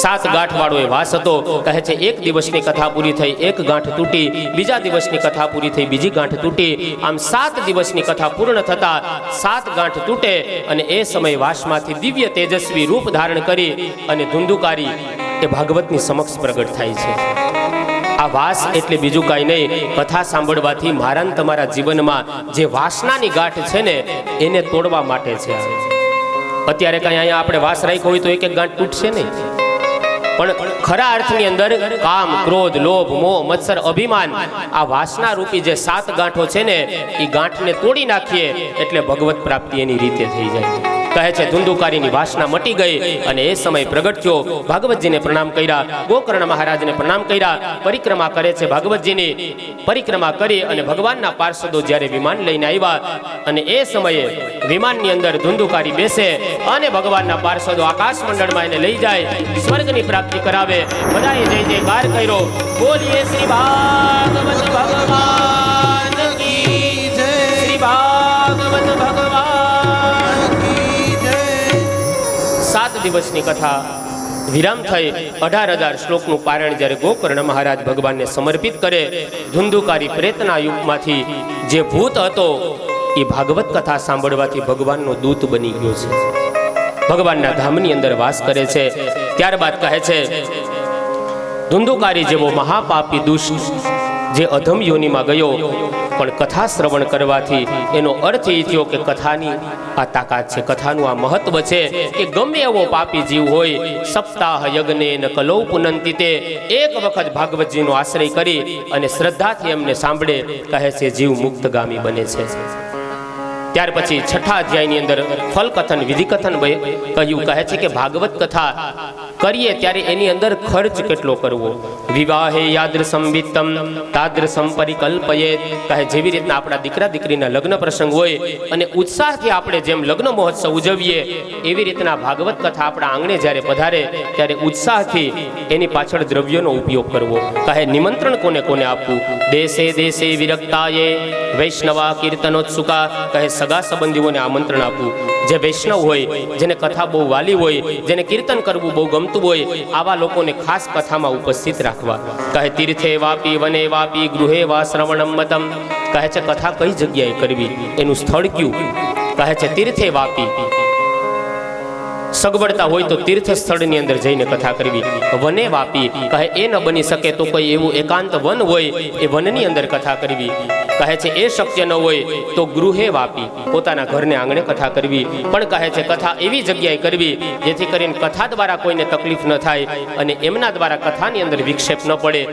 7 ગાંઠ વાળો એ વાસ હતો. કહે છે, એક દિવસની કથા પૂરી થઈ, એક ગાંઠ તૂટી, બીજા દિવસની કથા પૂરી થઈ, બીજી ગાંઠ તૂટી, આમ 7 દિવસની કથા પૂર્ણ થતા 7 ગાંઠ તૂટે. અને એ સમય વાસમાંથી દિવ્ય તેજસ્વી રૂપ ધારણ કરી અને ધુંધુકારી એ ભાગવતની સમક્ષ પ્રગટ થાય છે. આ વાસ એટલે બીજું કાંઈ નહીં, કથા સાંભળવાથી મારા ને તમારા જીવનમાં જે વાસનાની ગાંઠ છે ને, એને તોડવા માટે છે. અત્યારે કાંઈ અહીંયા આપણે વાસ રાખ્યો હોય તો એક એક ગાંઠ તૂટશે નહીં, પણ ખરા અર્થની અંદર કામ, ક્રોધ, લોભ, મોહ, મત્સર, અભિમાન, આ વાસના રૂપી જે 7 ગાંઠો છે ને, એ ગાંઠને તોડી નાખીએ એટલે ભગવત પ્રાપ્તિ એની રીતે થઈ જાય. કહે છે ધુંધુકારીની વાસના મટી ગઈ અને એ સમય પ્રગટ થયો. ભાગવતજીને પ્રણામ કર્યા, ગોકર્ણ મહારાજને પ્રણામ કર્યા, પરિક્રમા કરે છે. ભાગવતજીની પરિક્રમા કરી અને ભગવાનના પાર્ષદો જ્યારે વિમાન લઈને આવ્યા, અને એ સમયે વિમાનની અંદર ધુંધુકારી બેસે અને ભગવાનના પાર્ષદો આકાશ મંડળમાં એને લઈ જાય, સ્વર્ગની પ્રાપ્તિ કરાવે. બધાએ જય જયકાર કર્યો. બોલીએ શ્રી ભાગવત ભગવાન કી જય, શ્રી ભાગવત ભગવાન કી જય. 7 દિવસની કથા વિરામ થઈ. 18,000 શ્લોકનું પારાયણ જ્યારે ગોકર્ણ મહારાજ ભગવાનને સમર્પિત કરે, ધુંધુકારી પ્રેતના યુગમાંથી જે ભૂત હતો એ ભાગવત કથા સાંભળવાથી ભગવાનનો દૂત બની ગયો છે, ભગવાનના ધામની અંદર વાસ કરે છે. ત્યારબાદ કહે છે, ધુંધુકારી જેવો મહાપાપી દુષ્ટ જે અધમ યોનિમાં ગયો, પણ કથા શ્રવણ કરવાથી એનો અર્થ એ થયો કે કથાની આ તાકાત છે, કથાનું આ મહત્વ છે કે ગમે એવો પાપી જીવ હોય, સપ્તાહ યજ્ઞે ન કલૌ પુનંતિ, તે એક વખત ભાગવતજીનો આશ્રય કરી અને શ્રદ્ધાથી એમને સાંભળે, કહે છે જીવ મુક્તગામી બને છે. ત્યાર પછી છઠ્ઠા અધ્યાયની અંદર ફલકથન વિધિકથન કહ્યું. કહે છે કે ભાગવત કથા કરીએ ત્યારે એની અંદર ખર્ચ કેટલો કરવો. વિવાહે યાદૃસમ વિત્તમ તાદૃસમ પરિકલ્પયેત. કહે જેવી રીતના આપણા દીકરા દીકરીના લગ્ન પ્રસંગ હોય અને ઉત્સાહથી આપણે જેમ લગ્ન મહોત્સવ ઉજવીએ એવી રીતના ભાગવત કથા આપણા આંગણે જ્યારે પધારે ત્યારે ઉત્સાહથી એની પાછળ દ્રવ્યોનો ઉપયોગ કરવો. કહે નિમંત્રણ કોને કોને આપવું. દેશે દેશે વિરક્તાયે વૈષ્ણવા કીર્તનોત્સુકા. કહે સગા સંબંધીઓને આમંત્રણ આપવું. જે વૈષ્ણવ હોય, જેને કથા બહુ વાલી હોય, જેને કીર્તન કરવું બહુ ગમતું હોય, આવા લોકોને ખાસ કથામાં ઉપસ્થિત રાખવા. કહે તીર્થે વાપી વને વાપી ગૃહે વા શ્રવણમ મતમ. કહે છે કથા કઈ જગ્યાએ કરવી, એનું સ્થળ કયું. કહે છે તીર્થે વાપી. સગવડતા હોય તો તીર્થ સ્થળની અંદર જઈને કથા કરવી. વને વાપી. કહે એ ન બની શકે તો કોઈ એવું એકાંત વન હોય એ વનની અંદર કથા કરવી. કહે છે એ શક્ય ન હોય તો ગૃહે વાપી, પોતાના ઘરને આંગણે કથા કરવી. પણ કહે છે કથા એવી જગ્યાએ કરવી જેથી કરીને કથા દ્વારા કોઈને તકલીફ ન થાય અને એમના દ્વારા કથાની અંદર વિક્ષેપ ન પડે.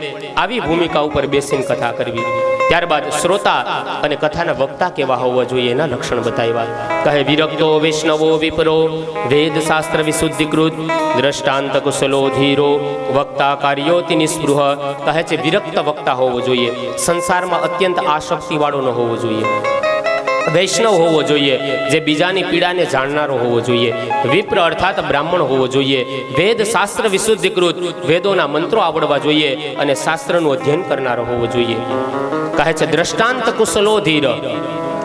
આવી ભૂમિકા ઉપર બેસીને કથા કરવી. ત્યારબાદ શ્રોતા અને કથાના વક્તા કેવા હોવા જોઈએ એના લક્ષણ બતાવ્યા. કહે વિરક્તો વૈષ્ણવો વિપરો વેદ શાસ્ત્ર વિશુદ્ધિકૃત દ્રષ્ટાંત કુશલો ધીરો વક્તા કાર્યોતિ નિસ્પૃહ. કહે છે વિરક્ત વક્તા હોવો જોઈએ, સંસારમાં અત્યંત આસક્તિવાળો ન હોવો જોઈએ, વૈષ્ણવ હોવો જોઈએ, જે બીજાની પીડાને જાણનારો હોવો જોઈએ, વિપ્ર અર્થાત બ્રાહ્મણ હોવો જોઈએ, વેદ શાસ્ત્ર વિશુદ્ધિકૃત વેદોના મંત્રો આવડવા જોઈએ અને શાસ્ત્રનું અધ્યયન કરનારો હોવો જોઈએ. કહે છે દ્રષ્ટાંત કુશલો ધીર.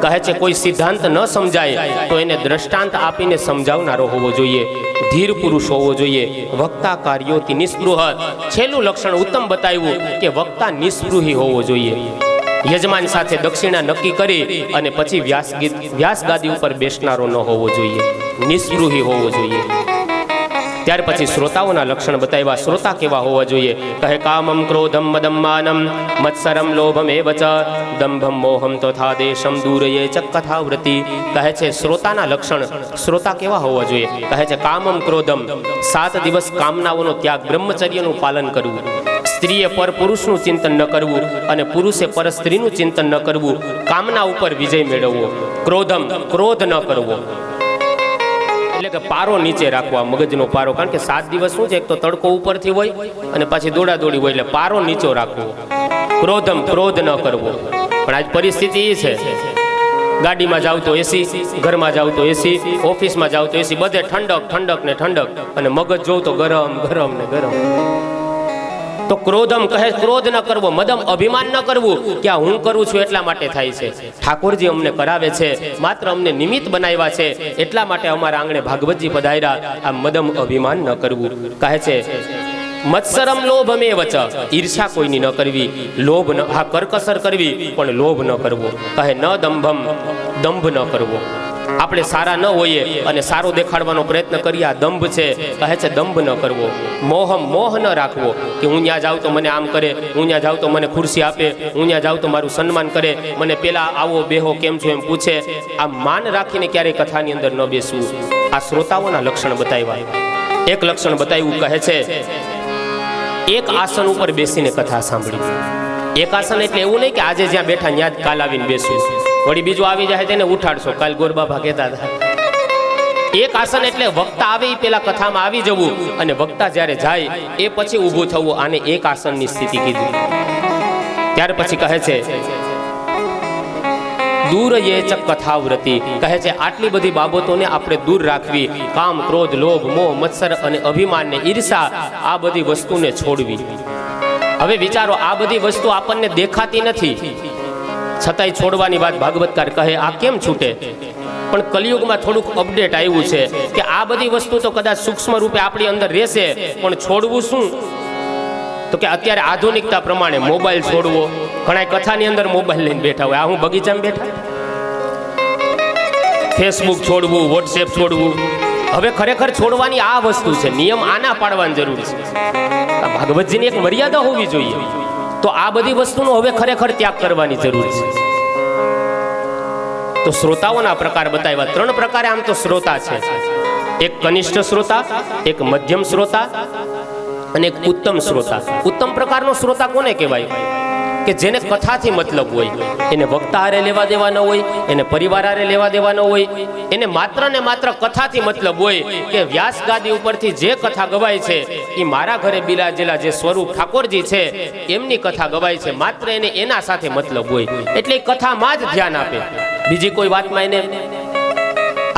કહે છે કોઈ સિદ્ધાંત ન સમજાય તો એને દ્રષ્ટાંત આપીને સમજાવનારો હોવો જોઈએ, ધીર પુરુષ હોવો જોઈએ. વક્તા કાર્યોથી નિસ્પૃહ. છેલ્લું લક્ષણ ઉત્તમ બતાવ્યું કે વક્તા નિસ્પૃહી હોવો જોઈએ. યજમાન સાથે દક્ષિણા નક્કી કરી અને પછી વ્યાસ ગાદી ઉપર બેસનારો ન હોવો જોઈએ, નિસ્પૃહી હોવો જોઈએ. ત્યાર પછી શ્રોતાઓના લક્ષણ બતાવ્યા. શ્રોતા કેવા હોવા જોઈએ. કહે કામમ ક્રોધમ મદમ માનમ મત્સરમ લોભમ એવ ચ દંભમ મોહમ તથા દેશમ દૂરયે ચ કથાવૃત્તિ. કહે છે શ્રોતાના લક્ષણ, શ્રોતા કેવા હોવા જોઈએ. કહે છે કામમ ક્રોધમ, 7 દિવસ કામનાઓનો ત્યાગ, બ્રહ્મચર્યનું પાલન કરવું. સ્ત્રીએ પર પુરુષનું ચિંતન ન કરવું અને પુરુષે પર સ્ત્રીનું ચિંતન ન કરવું. કામના ઉપર વિજય મેળવવો. ક્રોધમ, ક્રોધ ન કરવો એટલે કે પારો નીચે રાખવા, મગજનો પારો. કારણ કે 7 દિવસ શું છે, એક તો તડકો ઉપરથી હોય અને પાછી દોડાદોડી હોય, એટલે પારો નીચો રાખવો. ક્રોધમ, ક્રોધ ન કરવો. પણ આજ પરિસ્થિતિ એ છે, ગાડીમાં જાવ તો એસી, ઘરમાં જાવ તો એસી, ઓફિસમાં જાવ તો એસી, બધે ઠંડક ઠંડક ને ઠંડક, અને મગજ જોવ તો ગરમ ગરમ ને ગરમ. તો ક્રોધમ કહે ક્રોધ ન કરવો. મદમ, અભિમાન ન કરવું કે આ હું કરું છું એટલા માટે થાય છે. ઠાકોરજી અમને કરાવે છે, માત્ર અમને નિમિત્ત બનાવ્યા છે, એટલા માટે અમારા આંગણે ભાગવતજી પધાર્યા. આ મદમ, અભિમાન ન કરવું. કહે છે મત્સરમ લોભમે વચ. ઈર્ષા કોઈની ન કરવી, લોભ ન, હા કરકસર કરવી પણ લોભ ન કરવો. કહે ન દંભમ, દંભ ન કરવો. આપણે સારા ન હોઈએ અને સારો દેખાડવાનો પ્રયત્ન કરીએ, આ દંભ છે. કહે છે દંભ ન કરવો. મોહમ, મોહ ન રાખવો કે હું ત્યાં જાઉં તો મને આમ કરે, હું ત્યાં જાઉં તો મને ખુરશી આપે, હું ત્યાં જાઉં તો મારું સન્માન કરે, મને પેલા આવો બેહો કેમ છો એમ પૂછે. આ માન રાખીને ક્યારેય કથાની અંદર ન બેસવું. આ શ્રોતાઓના લક્ષણ બતાવ્યા. એક લક્ષણ બતાવ્યું. કહે છે એક આસન ઉપર બેસીને કથા સાંભળી. એક આસન એટલે એવું નહીં કે આજે જ્યાં બેઠા ત્યાં જ કાલ આવીને બેસવું, વળી બીજું આવી જાય તેને ઉઠાડશો. કાલ ગોરબાબા કહેતા હતા, એક આસન એટલે વક્તા આવે એ પેલા કથામાં આવી જવું અને વક્તા જ્યારે જાય એ પછી ઊભું થવું. આને એક આસનની સ્થિતિ કીધી. ત્યાર પછી કહે છે દૂર યે ચ કથાવૃત્તિ. કહે છે આટલી બધી બાબતોને આપણે દૂર રાખવી. કામ, ક્રોધ, લોભ, મોહ, મત્સર અને અભિમાન ને ઈર્ષા, આ બધી વસ્તુને છોડવી. હવે વિચારો, આ બધી વસ્તુ આપણને દેખાતી નથી, છતાંય છોડવાની વાત ભાગવતકાર કહે. આ કેમ છૂટે? પણ કલિયુગમાં થોડુંક અપડેટ આવ્યું છે કે આ બધી વસ્તુ તો કદાચ સૂક્ષ્મ રૂપે આપણી અંદર રહેશે, પણ છોડવું શું? તો કે અત્યારે આધુનિકતા પ્રમાણે મોબાઈલ છોડવો. ઘણા કથાની અંદર મોબાઈલ લઈને બેઠા હોય. આ હું બગીચામાં બેઠા, ફેસબુક છોડવું, વોટ્સએપ છોડવું. હવે ખરેખર છોડવાની આ વસ્તુ છે, નિયમ આના પાડવાની જરૂર છે. ભાગવતજીની એક મર્યાદા હોવી જોઈએ. તો આ બધી વસ્તુનો હવે ખરેખર ત્યાગ કરવાની જરૂર છે. તો શ્રોતાઓના પ્રકાર બતાવ્યા. 3 પ્રકારે આમ તો શ્રોતા છે. એક કનિષ્ઠ શ્રોતા, એક મધ્યમ શ્રોતા અને એક ઉત્તમ શ્રોતા. ઉત્તમ પ્રકારનો શ્રોતા કોને કહેવાય? કે જેને કથાથી મતલબ હોય, એને વક્તા હારે લેવા દેવા ન હોય, એને પરિવાર હારે લેવા દેવા ન હોય, એને માત્ર ને માત્ર કથાથી મતલબ હોય કે વ્યાસ ગાદી ઉપરથી જે કથા ગવાય છે એ મારા ઘરે બિરાજેલા જે સ્વરૂપ ઠાકોરજી છે એમની કથા ગવાય છે, માત્ર એને એના સાથે મતલબ હોય, એટલે એ કથામાં જ ધ્યાન આપે, બીજી કોઈ વાતમાં એને.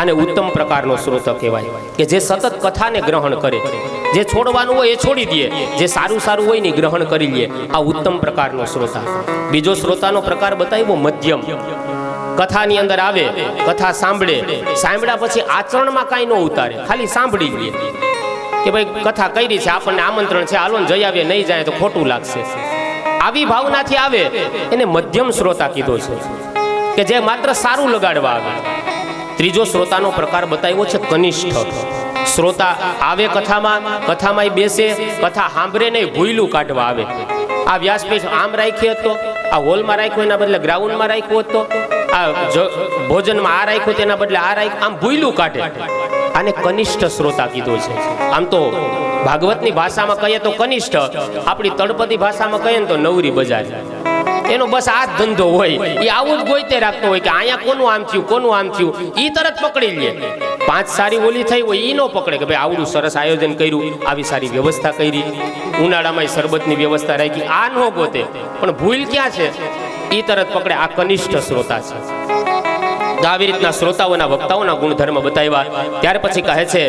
આને ઉત્તમ પ્રકારનો શ્રોતા કહેવાય કે જે સતત કથાને ગ્રહણ કરે, જે છોડવાનું હોય એ છોડી દે, જે સારું સારું હોય ને ગ્રહણ કરી લે, આ ઉત્તમ પ્રકારનો શ્રોતા. બીજો શ્રોતાનો પ્રકાર બતાવ્યો મધ્યમ. કથાની અંદર આવે, કથા સાંભળે, સાંભળ્યા પછી આચરણમાં કાંઈ ન ઉતારે, ખાલી સાંભળી લે કે ભાઈ કથા કરી છે, આપણને આમંત્રણ છે, હાલો જઈ આવીએ, નહીં જાય તો ખોટું લાગશે, આવી ભાવનાથી આવે એને મધ્યમ શ્રોતા કીધો છે, કે જે માત્ર સારું લગાડવા આવે. ત્રીજો શ્રોતાનો પ્રકાર બતાવ્યો છે કનિષ્ઠ. શ્રોતા આવે કથામાં બેસે, કથા સાંભળે નહીં, ભૂયલું કાઢવા આવે. આ વ્યાસપીઠ આમ રાખી હતો, આ હોલમાં રાખ્યો એના બદલે ગ્રાઉન્ડમાં રાખ્યો હતો, આ ભોજનમાં આ રાખ્યો તેના બદલે આ રાખ્યું, આમ ભૂયલું કાઢે. આને કનિષ્ઠ શ્રોતા કીધો છે. આમ તો ભાગવતની ભાષામાં કહીએ તો કનિષ્ઠ, આપણી તળપદી ભાષામાં કહીએ તો નવરી બજાર. એનો બસ આ જ ધંધો હોય, એ આવું જ ગોઈતે રાખતો હોય કે અહીંયા કોનું આમ થયું, એ તરત પકડી લે. પાંચ સારી ઓલી થઈ હોય એ ન પકડે કે ભાઈ આવડું સરસ આયોજન કર્યું, આવી સારી વ્યવસ્થા કરી, ઉનાળામાં શરબતની વ્યવસ્થા રાખી, આ ન ગોતે, પણ ભૂલ ક્યાં છે એ તરત પકડે. આ કનિષ્ઠ શ્રોતા છે. આવી રીતના શ્રોતાઓના વક્તાઓના ગુણધર્મ બતાવ્યા. ત્યાર પછી કહે છે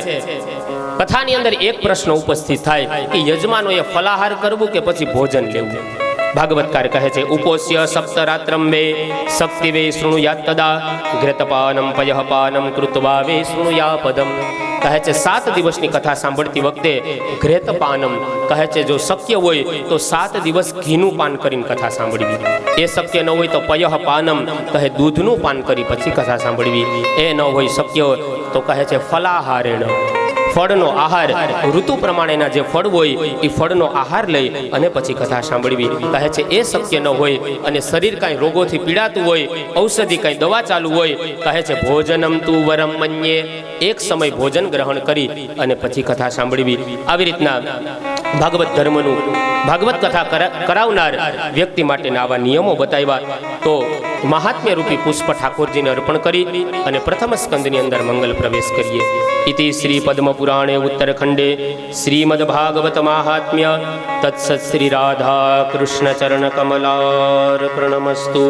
કથાની અંદર એક પ્રશ્ન ઉપસ્થિત થાય કે યજમાનોએ ફલાહાર કરવું કે પછી ભોજન લેવું. ભાગવતકાર કહે છે ઉપોસ્ય સપ્તરાત્રમ વે શક્તિ વે શૃણુયાત તદા ઘૃતપાનમ પયઃપાનમ કૃત્વા વે શૃણુયા પદમ. કહે છે 7 દિવસની કથા સાંભળતી વખતે ઘૃતપાનમ, કહે છે જો શક્ય હોય તો 7 દિવસ ઘીનું પાન કરીને કથા સાંભળવી, એ શક્ય ન હોય તો પયઃપાનમ, કહે દૂધનું પાન કરી પછી કથા સાંભળવી, એ ન હોય શક્ય તો કહે છે ફલાહારેણ, ફળનો આહાર, ઋતુ પ્રમાણેના જે ફળ હોય એ ફળનો આહાર લઈ અને પછી કથા સાંભળવી. કહે છે એ શક્ય ન હોય અને શરીર કાંઈ રોગોથી પીડાતું હોય, ઔષધિ કાંઈ દવા ચાલુ હોય, કહે છે ભોજનમ તું વરમ મન્યે, એક સમય ભોજન ગ્રહણ કરી અને પછી કથા સાંભળવી. આવી રીતના ભાગવત ધર્મનું, ભાગવત કથા કરાવનાર વ્યક્તિ માટેના આવા નિયમો બતાવ્યા. તો મહાત્મ્ય રૂપી પુષ્પ ઠાકોરજીને અર્પણ કરી અને પ્રથમ સ્કંદની અંદર મંગલ પ્રવેશ કરીએ. ઇતિ શ્રી પદ્મ પુરાણે ઉત્તરખંડે શ્રીમદ ભાગવત મહાત્મ્ય તત્સત શ્રી રાધા કૃષ્ણ ચરણ કમલાર્પણમસ્તુ.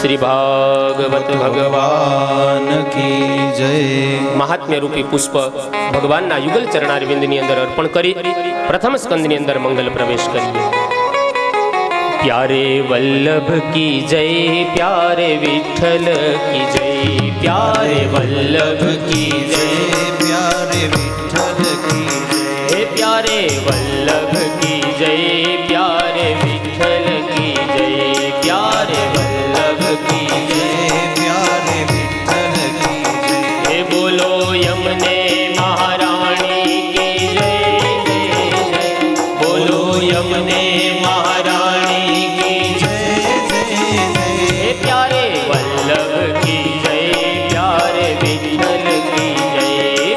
શ્રી ભાગવત ભગવાન કી જય. મહાત્મ્ય રૂપી પુષ્પ ભગવાનના યુગલ ચરણારવિંદની અંદર અર્પણ કરી પ્રથમ સ્કંદની અંદર મંગલ પ્રવેશ કરીએ. प्यारे वल्लभ की जय, प्यारे विठ्ठल की जय, प्यारे वल्लभ की जय, प्यारे विठ्ठल की जय, प्यारे वल्लभ की जय, प्यारे विठ्ठल की जय, प्यारे वल्लभ की जय, प्यारे विठ्ठल की जय. बोलो यमुने महारानी की जय, बोलो यमुने महारानी की जय, प्यारे वल्लभ की जय, प्यारे विठ्ठल की जय,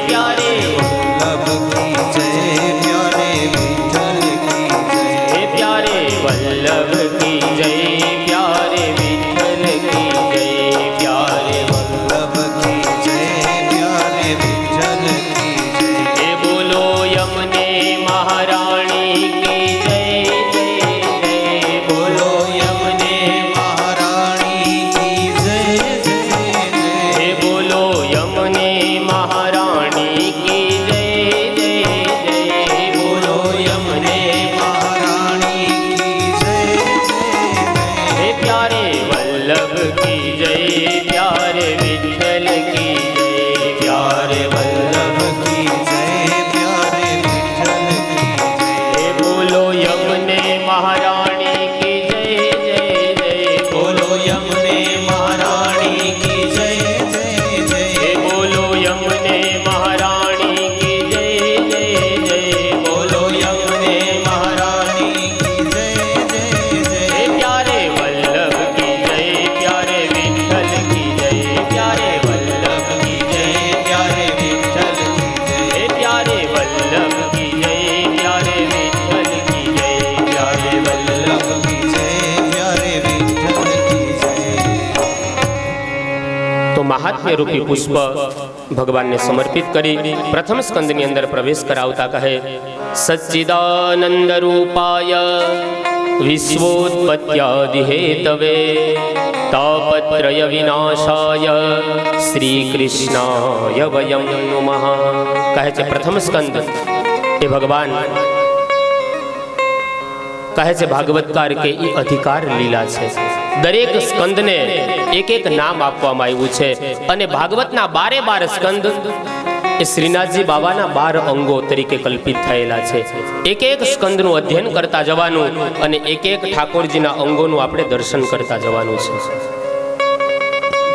प्यारे वल्लभ की जय, प्यारे विठ्ठल की जय, प्यारे તો મહાત્મ્ય રૂપી પુષ્પ ભગવાનને સમર્પિત કરી પ્રથમ સ્કંદની અંદર પ્રવેશ કરાવતા કહે, સચ્ચિદાનંદ રૂપાય વિશ્વોત્પત્યાદિ હેતવે તાપત્રય વિનાશાય શ્રી કૃષ્ણાય વયમ નમઃ. કહે છે પ્રથમ સ્કંદ એ ભગવાન કહે છે ભાગવતકાર કે એ અધિકાર લીલા છે. દરેક સ્કંદને એક એક નામ આપવામાં આવ્યું છે અને ભાગવતના 12 સ્કંદ એ શ્રીનાથજી બાબાના 12 અંગો તરીકે કલ્પિત થયેલા છે. એક એક સ્કંદનું અધ્યયન કરતા જવાનું અને એક એક ઠાકોરજીના અંગોનું આપણે દર્શન કરતા જવાનું છે.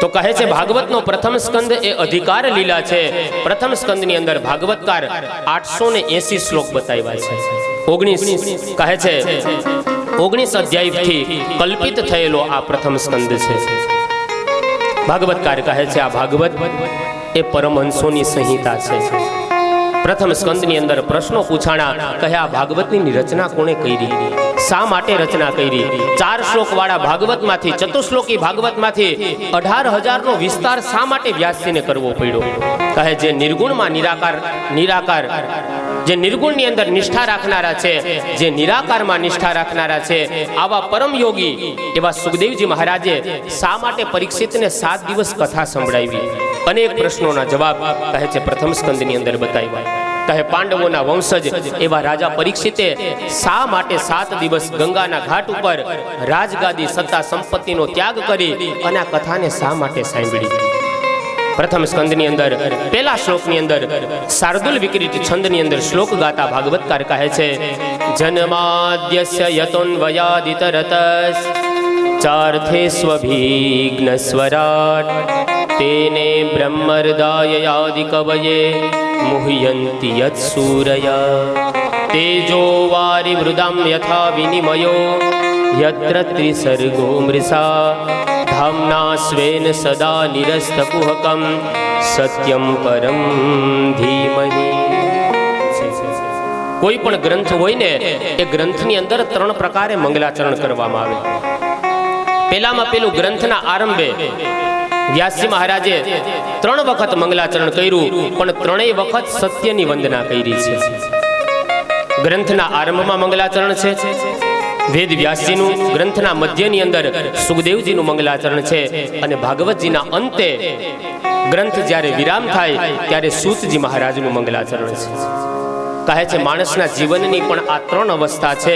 તો કહે છે ભાગવતનો પ્રથમ સ્કંદ એ અધિકાર લીલા છે. પ્રથમ સ્કંદની અંદર ભાગવતકાર 880 શ્લોક બતાવ્યા છે. 19 કહે છે 19 અધ્યાયથી કલ્પિત થયેલો આ પ્રથમ સ્કંદ છે. ભાગવતકાર કહે છે આ ભાગવત એ પરમહંસોની સંહિતા છે. પ્રથમ સ્કંદની અંદર પ્રશ્નો પૂછાણા, કહે આ ભાગવતની રચના કોણે કરી, શા માટે રચના કરી. 4 શ્લોક વાળા ભાગવતમાંથી, ચતુશ્લોકી ભાગવતમાંથી 18,000 નો વિસ્તાર શા માટે વ્યાસજીને કરવો પડ્યો. કહે જે નિર્ગુણમાં નિરાકાર જે નિર્ગુણની અંદર નિષ્ઠા રાખનારા છે, જે નિરાકારમાં નિષ્ઠા રાખનારા છે, આવા પરમ યોગી એવા સુખદેવજી મહારાજે શા માટે પરીક્ષિતને 7 દિવસ કથા સંભળાવી. અનેક પ્રશ્નોના જવાબ કહે છે પ્રથમ સ્કંદની અંદર બતાવ્યા. કહે પાંડવોના વંશજ એવા રાજા પરીક્ષિતે શા માટે 7 દિવસ ગંગાના ઘાટ ઉપર રાજગાદી સત્તા સંપત્તિનો ત્યાગ કરી અને આ કથાને શા માટે સાંભળી. પ્રથમ સ્કંદની અંદર પહેલા શ્લોકની અંદર શાર્દુલ વિકૃત છંદની અંદર શ્લોક ગાતા ભાગવતકાર કહે છે, જન્માદ્યસ્ય યતોન્વયાદિતરતસ ચાર્થે સ્વભિઘ્ન સ્વરાટ તેને બ્રહ્મર્દાય યાદિ કવયે મુહ્યંતિ યત સૂરયા તેજો વારિ મૃદામ યથા વિનિમયો યત્ર ત્રિસર્ગો મૃષા ધામ્ના સ્વેન સદા નિરસ્તકુહકમ સત્યમ પરમ ધીમહિ. કોઈ પણ ગ્રંથ હોય ને એ ગ્રંથની અંદર 3 પ્રકારે મંગલાચરણ કરવામાં આવે. પેલામાં પેલું ગ્રંથના આરંભે વ્યાસજી મહારાજે 3 વખત મંગલાચરણ કર્યું, પણ 3 વખત સત્યની વંદના કરી છે. ગ્રંથના આરંભમાં મંગલાચરણ છે વેદ વ્યાસજીનું, ગ્રંથના મધ્યની અંદર સુખદેવજીનું મંગલાચરણ છે અને ભાગવતજીના અંતે ગ્રંથ જ્યારે વિરામ થાય ત્યારે સૂતજી મહારાજનું મંગલાચરણ છે. કહે છે માણસના જીવનની પણ આ 3 અવસ્થા છે,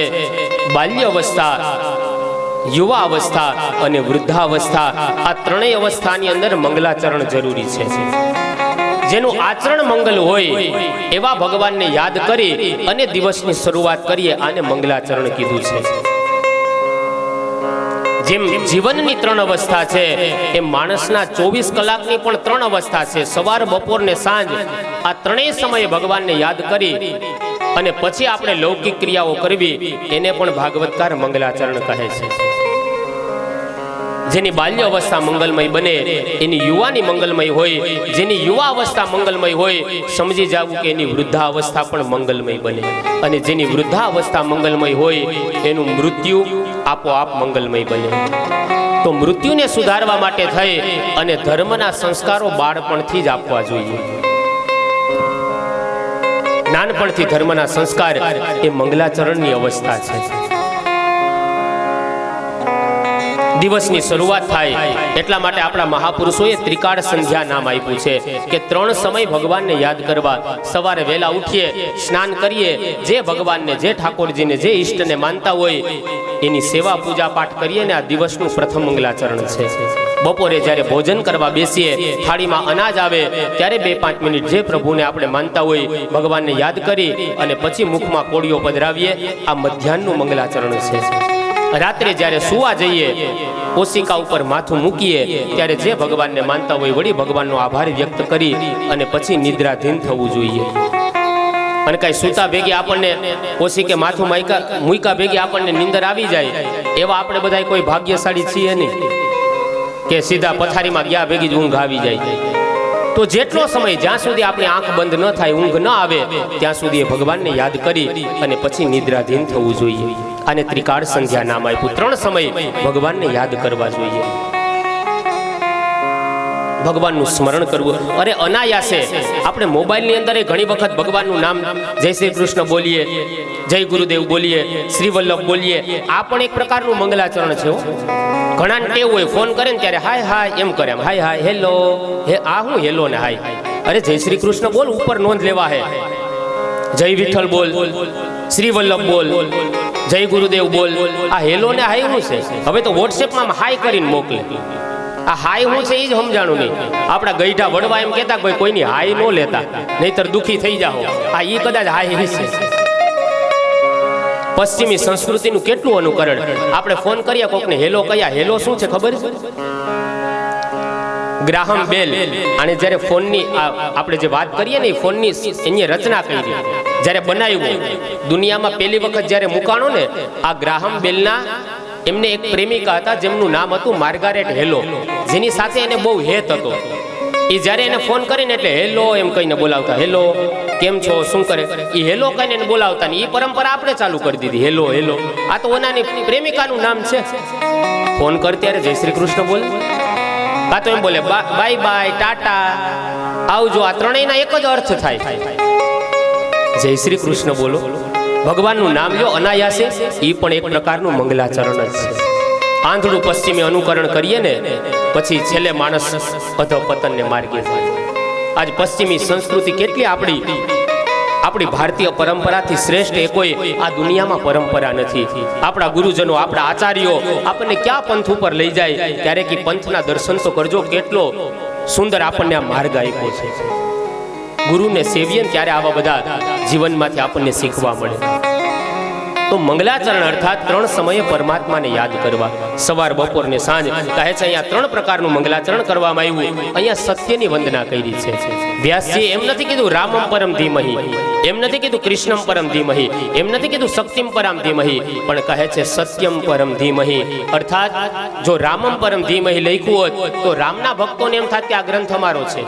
બાલ્ય અવસ્થા, યુવા અવસ્થા અને વૃદ્ધાવસ્થા. આ 3 અવસ્થાની અંદર મંગલાચરણ જરૂરી છે. જેનું આચરણ મંગલ હોય એવા ભગવાનને યાદ કરી અને દિવસની શરૂઆત કરીએ, આને મંગલાચરણ કીધું છે. જેમ જીવનની 3 અવસ્થા છે એમ માણસના 24 કલાકની પણ 3 અવસ્થા છે, સવાર, બપોર ને સાંજ. આ 3 સમયે ભગવાનને યાદ કરી અને પછી આપણે લૌકિક ક્રિયાઓ કરવી, એને પણ ભાગવતકાર મંગલાચરણ કહે છે. જેની બાલ્ય અવસ્થા મંગલમય બને એની યુવાની મંગલમય હોય, જેની યુવા અવસ્થા મંગલમય હોય સમજી જવું કે એની વૃદ્ધા અવસ્થા પણ મંગલમય બને, અને જેની વૃદ્ધા અવસ્થા મંગલમય હોય એનું મૃત્યુ આપોઆપ મંગલમય બને. તો મૃત્યુને સુધારવા માટે થઈ અને ધર્મના સંસ્કારો બાળપણથી જ આપવા જોઈએ. નાનપણથી ધર્મના સંસ્કાર એ મંગલાચરણની અવસ્થા છે. દિવસની શરૂઆત થાય એટલા માટે આપણા મહાપુરુષોએ ત્રિકાળ સંધ્યા નામ આપ્યું છે કે 3 સમય ભગવાનને યાદ કરવા. સવારે વહેલા ઉઠીએ, સ્નાન કરીએ, જે ભગવાનને, જે ઠાકોરજીને, જે ઈષ્ટને માનતા હોય એની સેવા પૂજા પાઠ કરીએ ને આ દિવસનું પ્રથમ મંગલાચરણ છે. બપોરે જ્યારે ભોજન કરવા બેસીએ, થાળીમાં અનાજ આવે ત્યારે 2-5 મિનિટ જે પ્રભુને આપણે માનતા હોય ભગવાનને યાદ કરી અને પછી મુખમાં કોળીઓ પધરાવીએ. આ મધ્યાહનનું મંગલાચરણ છે. રાત્રે જ્યારે સુવા જઈએ, ઓશિકા ઉપર માથું મૂકીએ ત્યારે જે ભગવાનને માનતા હોય વળી ભગવાનનો આભાર વ્યક્ત કરી અને પછી નિદ્રાધીન થવું જોઈએ. અને કઈ સૂતા ભેગી આપણને ઓશિકે માથું મૂક્યા ભેગી આપણને નિંદર આવી જાય એવા આપણે બધા કોઈ ભાગ્યશાળી છીએ નહીં કે સીધા પથારીમાં ગયા ભેગી જ ઊંઘ આવી જાય. તો જેટલો સમય જ્યાં સુધી આપણી આંખ બંધ ન થાય, ઊંઘ ન આવે ત્યાં સુધી એ ભગવાનને યાદ કરી અને પછી નિદ્રાધીન થવું જોઈએ. આને ત્રિકાળ સંધ્યા નામ આપ્યું. 3 સમય ભગવાનને યાદ કરવા જોઈએ. ભગવાનનું સ્મરણ કરવું. અરે અનાયાસે આપણે મોબાઈલની અંદર ઘણી વખત ભગવાનનું નામ જય શ્રી કૃષ્ણ બોલીએ, જય ગુરુદેવ બોલીએ, શ્રી વલ્લભ બોલીએ. આ પણ એક પ્રકારનું મંગલાચરણ છે. ઘણા ટેવ હોય, ફોન કરે ને ત્યારે હાય હાય એમ કરે, હાય હાય હેલો, હે આ હું હેલો ને હાય. અરે જય શ્રી કૃષ્ણ બોલ, ઉપર નોંધ લેવા હે. જય વિઠ્ઠલ બોલ, શ્રી વલ્લભ બોલ, જય ગુરુદેવ બોલ. આ હેલો ને હાય હું છે? હવે તો વોટ્સએપમાં હાય કરીને મોકલે. આ હાય હું છે એ જ સમજાણું નહીં. આપણા ગઈઢા વડવા એમ કહેતા કોઈ કોઈની હાય નો લેતા, નહીતર દુખી થઈ જાઓ. આ ઈ કદાચ હાય છે. પશ્ચિમી સંસ્કૃતિનું કેટલું અનુકરણ. આપણે ફોન કરીએ કોકને હેલો કયા, હેલો શું છે ખબર છે? ગ્રાહમ બેલ અને જ્યારે ફોનની આપણે જે વાત કરીએ ને, ફોનની એની રચના કરી, જ્યારે બનાવ્યું, દુનિયામાં પહેલી વખત જ્યારે મુકાણો ને, આ ગ્રાહમ બેલના એમને એક પ્રેમિકા હતા જેમનું નામ હતું માર્ગારેટ હેલો, જેની સાથે એને બહુ હેત હતો. એ જ્યારે એને ફોન કરીને એટલે હેલો એમ કહીને બોલાવતા, હેલો કેમ છો, શું કરે, એ હેલો કહીને એને બોલાવતા. ને એ પરંપરા આપણે ચાલુ કરી દીધી, હેલો હેલો. આ તો ઓનાની પ્રેમિકાનું નામ છે. ફોન કર ત્યારે જય શ્રી કૃષ્ણ બોલે, કાં તો એમ બોલે બાય બાય, ટાટા, આવજો. આ ત્રણેયના એક જ અર્થ થાય, જય શ્રી કૃષ્ણ બોલો, ભગવાનનું નામ લો અનાયાસે. એ પણ એક પ્રકારનું મંગલાચરણ જ છે. આંધળું પશ્ચિમી અનુકરણ કરીએ ને પછી છેલ્લે માણસ અધપતનને માર્ગે જાય. આજ પશ્ચિમી સંસ્કૃતિ કેટલી આપણી ભારતીય પરંપરાથી શ્રેષ્ઠ એ કોઈ આ દુનિયામાં પરંપરા નથી. આપણા ગુરુજનો, આપણા આચાર્યો આપણને ક્યાં પંથ ઉપર લઈ જાય ત્યારે કે પંથના દર્શન તો કરજો. કેટલો સુંદર આપણને આ માર્ગ આપ્યો છે. ગુરુને સેવીએ ત્યારે આવા બધા જીવનમાંથી આપણને શીખવા મળે. તો મંગલાચરણ અર્થાત 3 સમયે પરમાત્માને યાદ કરવા, સવાર, બપોર ને સાંજ. કહે છે અહીંયા 3 પ્રકારનું મંગલાચરણ કરવામાં આવ્યું. અહીંયા સત્યની વંદના કરી છે. વ્યાસજીએ એમ નથી કીધું રામમ પરમ ધીમહિ, એમ નથી કીધું કૃષ્ણમ પરમ ધીમહિ, એમ નથી કીધું શક્તિમ પરમ ધીમહિ, પણ કહે છે સત્યમ પરમ ધીમહિ. અર્થાત જો રામમ પરમ ધીમહિ લખ્યું હોત તો રામના ભક્તોને એમ થાત કે આ ગ્રંથ અમારો છે.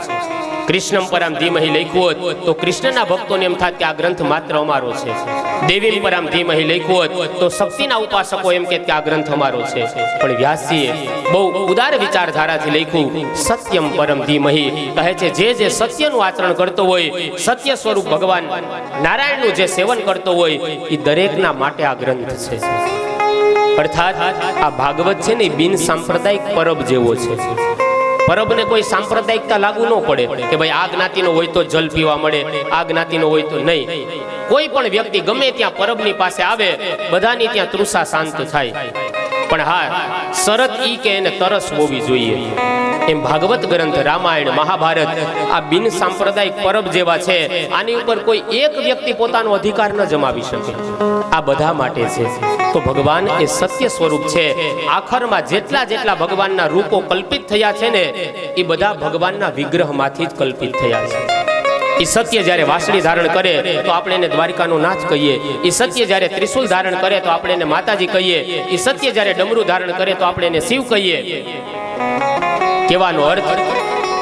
કૃષ્ણમ પરમ ધીમહિ લખ્યું હોત તો કૃષ્ણના ભક્તોને એમ થાત કે આ ગ્રંથ માત્ર અમારો છે. દેવીમ પરમ ધીમહિ લખ્યું હોત તો શક્તિના ઉપાસકો એમ કે આ ગ્રંથ અમારો છે. પણ વ્યાસજીએ બહુ ઉદાર વિચારધારાથી લખ્યું સત્યમ પરમ ધીમહિ. કહે છે જે સત્યનું આચરણ કરતો હોય, સત્ય સ્વરૂપ ભગવાન નારાયણનું જે સેવન કરતો હોય, એ દરેકના માટે આ ગ્રંથ છે. અર્થાત આ ભાગવત છે ને બિન સાંપ્રદાયિક પરબ જેવો છે. પરબને કોઈ સાંપ્રદાયિકતા લાગુ ન પડે કે ભાઈ આ જ્ઞાતિનો હોય તો જલ પીવા મળે, આ જ્ઞાતિનો હોય તો નહીં. કોઈ પણ વ્યક્તિ ગમે ત્યાં પરબની પાસે આવે, બધાની ત્યાં તૃષા શાંત થાય. પણ હા, શરત ઈ કે એને તરસ હોવી જોઈએ. એમ ભાગવત ગ્રંથ, રામાયણ, મહાભારત આ બિન સાંપ્રદાયિક પરબ જેવા છે. આની ઉપર કોઈ એક વ્યક્તિ પોતાનો અધિકાર ન જમાવી શકે. આ બધા માટે છે. તો ભગવાન એ સત્ય સ્વરૂપ છે. આખરમાં જેટલા ભગવાનના રૂપો કલ્પિત થયા છે ને, એ બધા ભગવાનના વિગ્રહમાંથી જ કલ્પિત થયા છે. એ સત્ય જ્યારે વાસળી ધારણ કરે તો આપણે એને દ્વારિકાનો નાથ કહીએ. એ સત્ય જ્યારે ત્રિશુલ ધારણ કરે તો આપણે એને માતાજી કહીએ. એ સત્ય જ્યારે ડમરૂ ધારણ કરે તો આપણે એને શિવ કહીએ. કહેવાનો અર્થ,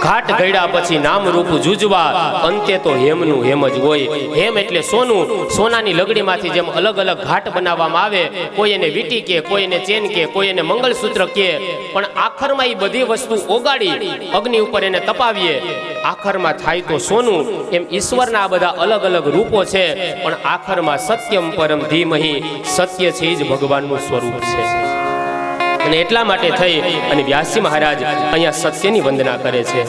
ઘાટ ગળ્યા પછી નામ રૂપ જુજવા, અંતે તો હેમનું હેમ જ હોય. હેમ એટલે સોનું. સોનાની લગડીમાંથી જેમ અલગ અલગ ઘાટ બનાવવામાં આવે, કોઈ એને વીટી કે, કોઈ એને ચેન કે, કોઈ એને મંગળસૂત્ર કે, પણ આખરમાં એ બધી વસ્તુ ઓગાળી અગ્નિ ઉપર એને તપાવીએ, આખરમાં થાય તો સોનું. એમ ઈશ્વરના આ બધા અલગ અલગ રૂપો છે, પણ આખરમાં સત્યમ પરમ ધીમહિ, સત્ય છે જ ભગવાનનું સ્વરૂપ છે. અને એટલા માટે થઈ અને વ્યાસજી મહારાજ અહીંયા સત્યની વંદના કરે છે.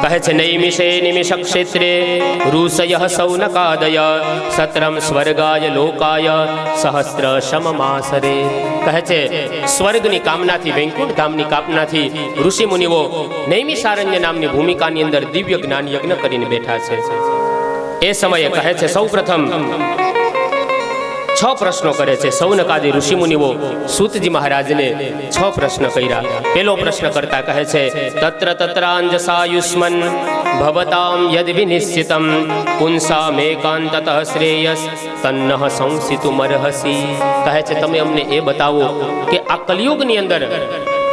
કહે છે નૈમિષે નિમિષ ક્ષેત્રે ઋષય સૌનકાદય સત્રમ સ્વર્ગાય લોકાય સહસ્ત્ર સમમાસરે. કહે છે સ્વર્ગની કામનાથી, વૈકુંઠ ધામની કામનાથી ઋષિ મુનિઓ નૈમિષારણ્ય નામની ભૂમિકાની અંદર દિવ્ય જ્ઞાન યજ્ઞ કરીને બેઠા છે. એ સમયે કહે છે સૌ પ્રથમ 6 પ્રશ્નો કરે છે. સૌનકાદી ઋષિ મુનિઓ સૂતજી મહારાજને 6 પ્રશ્ન કર્યા. પેલો પ્રશ્ન કરતા કહે છે તત્ર તત્રાંજસાયુષ્મન ભવતામ યદ વિનિશ્ચિતમ પુંસામેકાંતતઃ શ્રેયસ તન્નઃ સંસિતુમર્હસી. કહે છે તમે અમને એ બતાવો કે આ કલિયુગની અંદર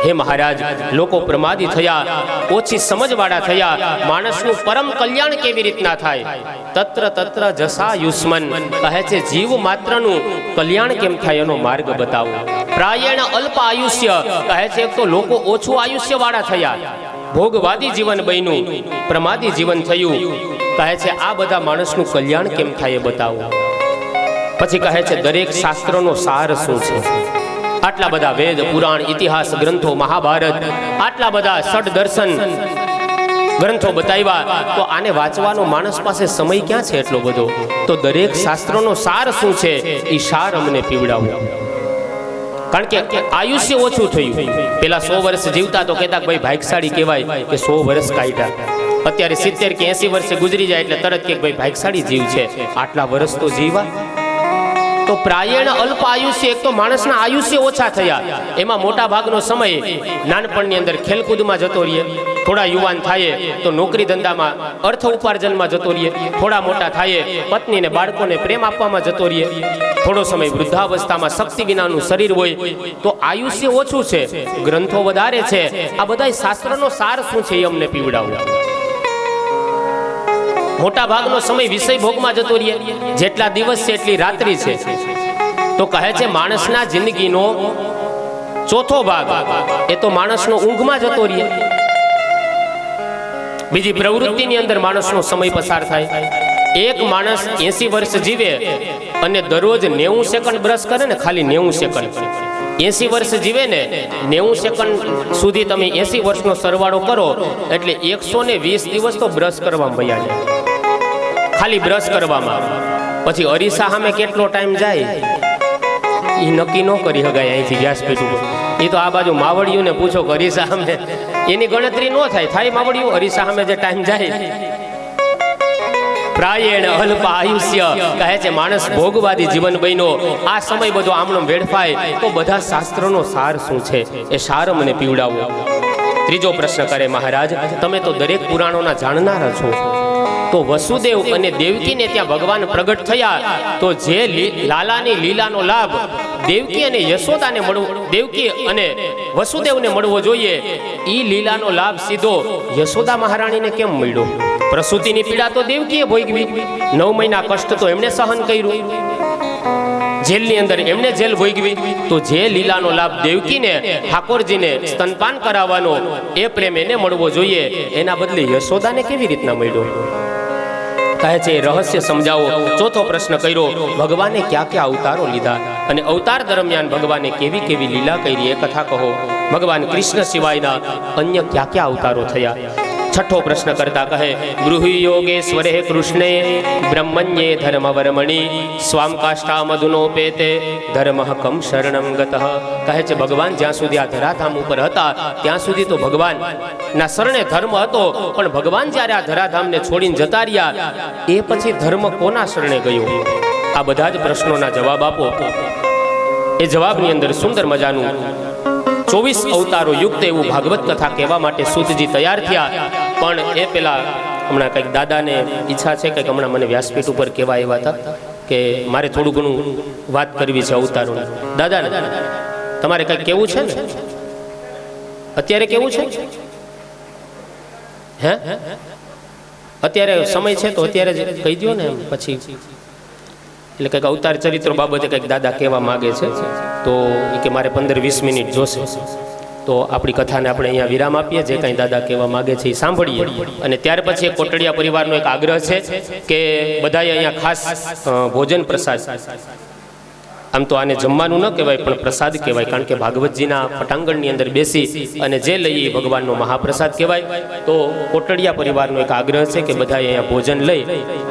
હે મહારાજ લોકો પ્રમાદી થયા, ઓછી સમજવાળા થયા, માણસનું પરમ કલ્યાણ કેવી રીતના થાય. તત્ર જસાયુષ્મન કહે છે જીવ માત્રનું કલ્યાણ કેમ થાય એનો માર્ગ બતાવો. પ્રાયણ અલ્પ આયુષ્ય કહે છે તો લોકો ઓછું આયુષ્ય વાળા થયા, ભોગવાદી જીવન બન્યું, પ્રમાદી જીવન થયું. કહે છે આ બધા માણસનું કલ્યાણ કેમ થાય એ બતાવો. પછી કહે છે દરેક શાસ્ત્રનો સાર શું છે. આટલા બધા વેદ, પુરાણ, ઇતિહાસ ગ્રંથો, મહાભારત, આટલા બધા ષડ દર્શન ગ્રંથો બતાવ્યા, તો આને વાંચવાનો માણસ પાસે સમય ક્યાં છે એટલો બધો? તો દરેક શાસ્ત્રોનો સાર શું છે એ સાર અમને પીવડાવો. કારણ કે આયુષ્ય ઓછું થયું. પેલા 100 વર્ષ જીવતા તો કહેતા ભાઈ ભાગ્યશાળી કહેવાય કે 100 વર્ષ કાઢ્યા. અત્યારે 70 કે 80 વર્ષે ગુજરી જાય એટલે તરત કે ભાઈ ભાગ્યશાળી જીવ છે, આટલા વર્ષ તો જીવા. તો પ્રાયણ અલ્પ આયુષ્ય, એક તો માણસના આયુષ્ય ઓછા થયા, એમાં મોટા ભાગનો સમય નાનપણની અંદર ખેલકૂદમાં જતો રહીએ. થોડા યુવાન થાય તો નોકરી ધંધામાં, અર્થ ઉપાર્જનમાં જતો રહીએ. થોડા મોટા થાય પત્નીને બાળકોને પ્રેમ આપવામાં જતો રહીએ. થોડો સમય વૃદ્ધાવસ્થામાં શક્તિ વિનાનું શરીર હોય, તો આયુષ્ય ઓછું છે, ગ્રંથો વધારે છે. આ બધા શાસ્ત્રનો સાર શું છે એ અમને પીવડાવો. મોટા ભાગનો સમય વિષય ભોગમાં જતો રહીએ. જેટલા દિવસ છે એટલી રાત્રિ છે. તો કહે છે માણસના જિંદગીનો ચોથો ભાગ એ તો માણસનો ઊંઘમાં જતો રહીએ. બીજી પ્રવૃત્તિની અંદર માણસનો સમય પસાર થાય. એક માણસ 80 વર્ષ જીવે અને દરરોજ 90 સેકન્ડ બ્રશ કરે ને, ખાલી 90 સેકન્ડ. 80 વર્ષ જીવે ને 90 સેકન્ડ સુધી તમે 80 વર્ષનો સરવાળો કરો એટલે 120 દિવસ તો બ્રશ કરવામાં વયા જાય, ખાલી બ્રશ કરવામાં. પછી અરીસા સામે કેટલો ટાઈમ જાય એ નક્કી ન કરી શકાય અહીંથી વ્યાસપીઠ ઉપર. એ તો આ બાજુ માવડિયુંને પૂછો કે અરીસા સામે એની ગણતરી ન થાય માવડિયું અરીસા સામે જે ટાઈમ જાય. પ્રાયણ અલ્પ આયુષ્ય, કહે છે માણસ ભોગવાદી જીવન બન્યો. આ સમય બધો આમનો વેડફાય, તો બધા શાસ્ત્રોનો સાર શું છે એ સાર મને પીવડાવો. ત્રીજો પ્રશ્ન કરે મહારાજ, તમે તો દરેક પુરાણોના જાણનારા છો, તો વસુદેવ અને દેવકીને ત્યાં ભગવાન પ્રગટ થયા, તો જે લાલાની લીલાનો લાભ દેવકી અને યશોદાને મળવો, દેવકી અને વસુદેવને મળવો જોઈએ, એ લીલાનો લાભ સીધો યશોદા મહારાણીને કેમ મળ્યો? પ્રસૂતિની પીડા તો દેવકીએ ભોગવી, 9 મહિના કષ્ટ તો એમણે સહન કર્યું, જેલની અંદર એમણે જેલ ભોગવી. તો જે લીલાનો લાભ દેવકીને, ઠાકોરજીને સ્તનપાન કરાવવાનો એ પ્રેમ એને મળવો જોઈએ, એના બદલે યશોદાને કેવી રીતના મળ્યો? કહે છે રહસ્ય સમજાવો. ચોથો પ્રશ્ન કર્યો, ભગવાને ક્યાં ક્યાં અવતારો લીધા અને અવતાર દરમિયાન ભગવાને કેવી કેવી લીલા કરી એ કથા કહો. ભગવાન કૃષ્ણ સિવાયના અન્ય ક્યાં ક્યાં અવતારો થયા? છઠ્ઠો પ્રશ્ન કરતા કહે, ગૃહી યોગેશ્વરે કૃષ્ણે બ્રહ્મણ્યે ધર્મવર્મણી સ્વામ કાષ્ઠા મધુનોપેતે ધર્મ કમ શરણમ ગતઃ. કહે છે ભગવાન જ્યાં સુધી આ ધરાધામ ઉપર હતા ત્યાં સુધી તો ભગવાન ના શરણે ધર્મ હતો, પણ ભગવાન જ્યારે આ ધરાધામને છોડીને જતા રહ્યા એ પછી ધર્મ કોના શરણે ગયો? આ બધા જ પ્રશ્નોના જવાબ આપો. એ જવાબની અંદર સુંદર મજાનું 24 અવતારો યુક્ત એવું ભાગવત કથા કહેવા માટે સૂતજી તૈયાર થયા. પણ એ પેલા હમણાં કંઈક દાદાને ઈચ્છા છે કે હમણાં મને વ્યાસપીઠ ઉપર કહેવા આવ્યા હતા કે મારે થોડું ઘણું વાત કરવી છે અવતારોની. દાદાને તમારે કંઈક કેવું છે ને? અત્યારે કેવું છે? હે અત્યારે સમય છે તો અત્યારે જ કહી દો ને, પછી એટલે કંઈક અવતાર ચરિત્રો બાબતે કંઈક દાદા કહેવા માગે છે. તો એ કે મારે 15-20 મિનિટ જોશે, તો આપણી કથાને આપણે અહીંયા વિરામ આપીએ. જે કંઈ દાદા કહેવા માગે છે એ સાંભળીએ, અને ત્યાર પછી એક કોટડિયા પરિવારનો એક આગ્રહ છે કે બધાએ અહીંયા ખાસ ભોજન પ્રસાદ, આમ તો આને જમવાનું ન કહેવાય પણ પ્રસાદ કહેવાય, કારણ કે ભાગવતજીના પટાંગણની અંદર બેસી અને જે લઈએ ભગવાનનો મહાપ્રસાદ કહેવાય. તો કોટડિયા પરિવારનો એક આગ્રહ છે કે બધાએ અહીંયા ભોજન લઈ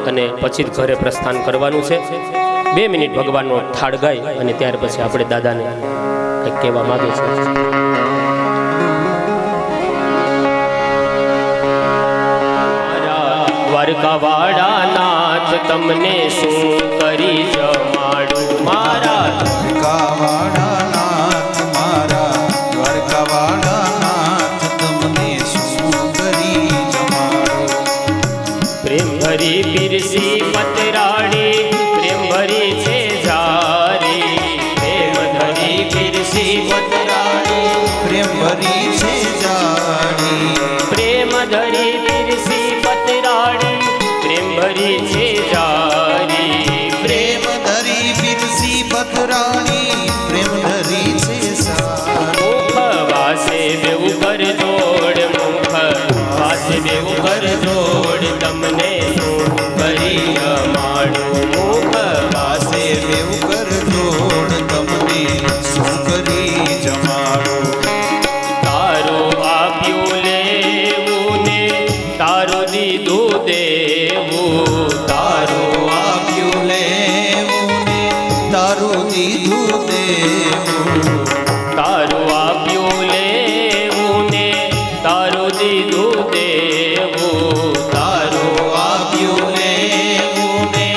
અને પછી જ ઘરે પ્રસ્થાન કરવાનું છે. 2 મિનિટ ભગવાનનો થાળ ગાય અને ત્યાર પછી આપણે દાદાને કંઈક કહેવા માંગે છે. દ્વારકાવાળા નાથ તમને શું કરી જમાડું? મારા દ્વારકાવાળા નાથ, મારા દ્વારકાવાળા નાથ તમને શું કરી જમાડું? પ્રેમ ભરી પીરસી પતરાણી, પ્રેમ ભરી છે જારી, પ્રેમ ધરી પીરસી પતરાણી, પ્રેમ ભરી છે જાડી, પ્રેમ ધરી પીરસી પતરાણી, પ્રેમ ભરી છે જારી, પ્રેમ ધરી પીરસી પતરાણી, પ્રેમ ધરી છે સારી. મુખ વાસે બેઉ કર જોડ, મુખ દીધું દેવું તારું આપ્યું લેવું ને તારું દીધું દેવું તારું આપ્યું લેવું ને તારું દીધું દેવું તારું આપ્યું લેવું ને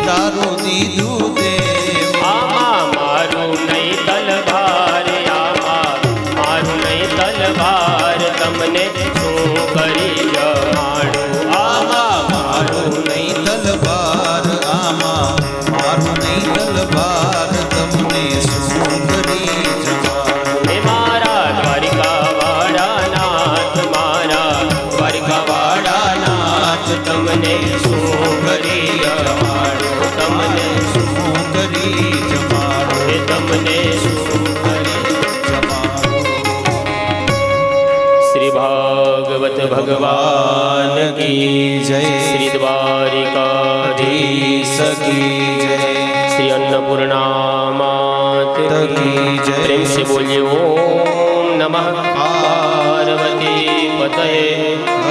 તારું દીધું દેવું આમાં મારું નહીં તલવાર આમાં મારું નહીં તલવાર તમને શું કરી જમાડું આમાં મારું નહીં તલવાર આમાં મારું નહીં તલવાર તમને શું કરી જમાડું હે મારા દ્વારિકાવાળા નાથ મારા દ્વારિકાવાળા નાથ તમને શું કરી જમાડું તમને શું કરી જમાડું હે તમને શું કરી જમાડું શ્રી ભાગવત ભગવાન કી જય શ્રી દ્વારિકાધીશ સખી જય श्री अन्नपूर्णा मात की जय। प्रेम से बोलिए ओम नमः पार्वती पतये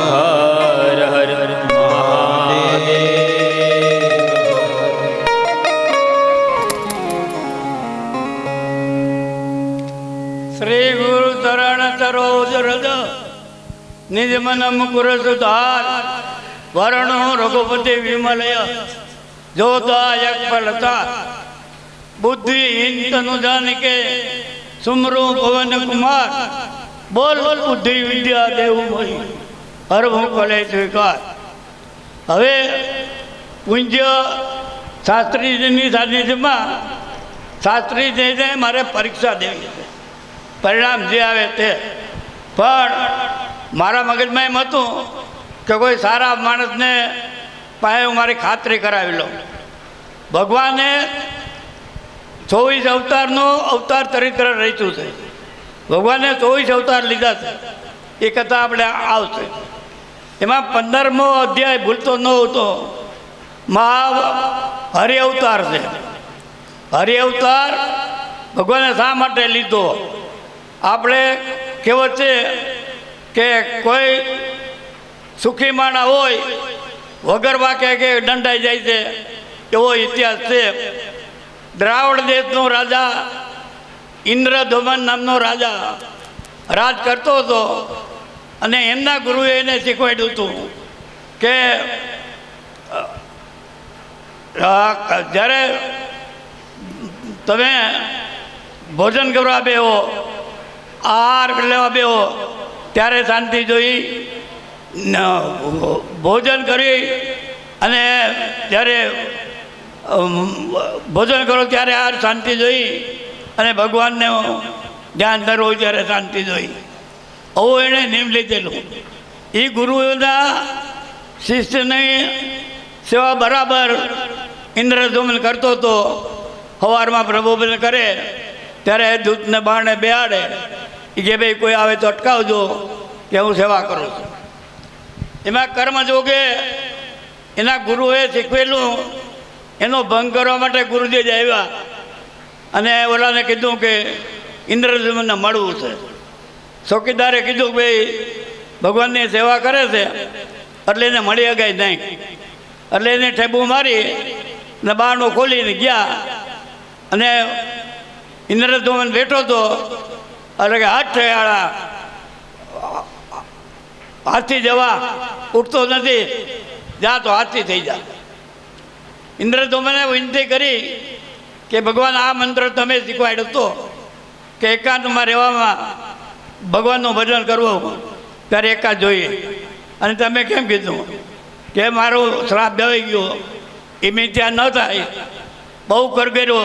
हर हर महादेव। श्री गुरु चरण सरोज रज निज मन मुकुर सुधार वरणो रघुपति विमलय जोदायक फलता बुद्धिहीन तनु जान के सुमरो पवन कुमार बोल बुद्धि विद्या देव मोहि हर હું કલે સ્વીકાર। હવે પૂજ્ય શાસ્ત્રીજીની સાનિધ્યમાં શાસ્ત્રીજીને મારે પરીક્ષા દેવી છે, પરિણામ જે આવે તે। પણ મારા મગજમાં એમ હતું કે કોઈ સારા માણસને પાસે હું મારી ખાતરી કરાવી લઉં। ભગવાને 24 અવતારનો અવતાર ચરિત્ર રચ્યું છે, ભગવાને 24 અવતાર લીધા છે, એ કથા આપણે આવશે। એમાં 15મો અધ્યાય ભૂલતો ન હતો, હરિ અવતાર છે। હરિ અવતાર ભગવાને શા માટે લીધો? આપણે કહેવત છે કે કોઈ સુખી માણા હોય વગર વાકે કે દંડાઈ જાય છે, એવો ઇતિહાસ છે। દ્રાવણ દેશનો રાજા ઇન્દ્રધુમન નામનો રાજા રાજ કરતો હતો, અને એમના ગુરુએ એને શીખવાડ્યું હતું કે જ્યારે તમે ભોજન કરવા બેહો, આહાર લેવા બેહો, ત્યારે શાંતિ જોઈ, ભોજન કરી અને જ્યારે ભોજન કરો ત્યારે આ શાંતિ જોઈ, અને ભગવાનને ધ્યાન ધરવું ત્યારે શાંતિ જોઈ। આવું એણે નિયમ લીધેલું। એ ગુરુઓના શિષ્યની સેવા બરાબર ઇન્દ્રધુમન કરતો હતો। સવારમાં પ્રબોધન કરે ત્યારે દૂતને બારણે બેહાડે, એ કે ભાઈ કોઈ આવે તો અટકાવજો કે હું સેવા કરું છું। એમાં કર્મ જોગે એના ગુરુએ શીખવેલું એનો ભંગ કરવા માટે ગુરુજી જ આવ્યા, અને ઓલાને કીધું કે ઇન્દ્રધુમને મળવું છે। ચોકીદારે કીધું કે ભાઈ ભગવાનની સેવા કરે છે એટલે એને મળી શકાય નહીં, એટલે એને ઠેબુ મારી ને બારણું ખોલીને ગયા, અને ઇન્દ્રધુમન બેઠો હતો એટલે કે હાથી જવા ઉઠતો નથી, જા તો હાથી થઈ જા। ઇન્દ્રધુમને વિનંતી કરી કે ભગવાન આ મંત્ર તમે શીખવાડ્યો હતો કે એકાંતમાં રહેવામાં ભગવાનનું ભજન કરવું, ત્યારે એકાંત જોઈએ, અને તમે કેમ કીધું કે મારો શ્રાપ દેવાઈ ગયો, એ મિથ્યા ન થાય, બહુ કરગર્યો,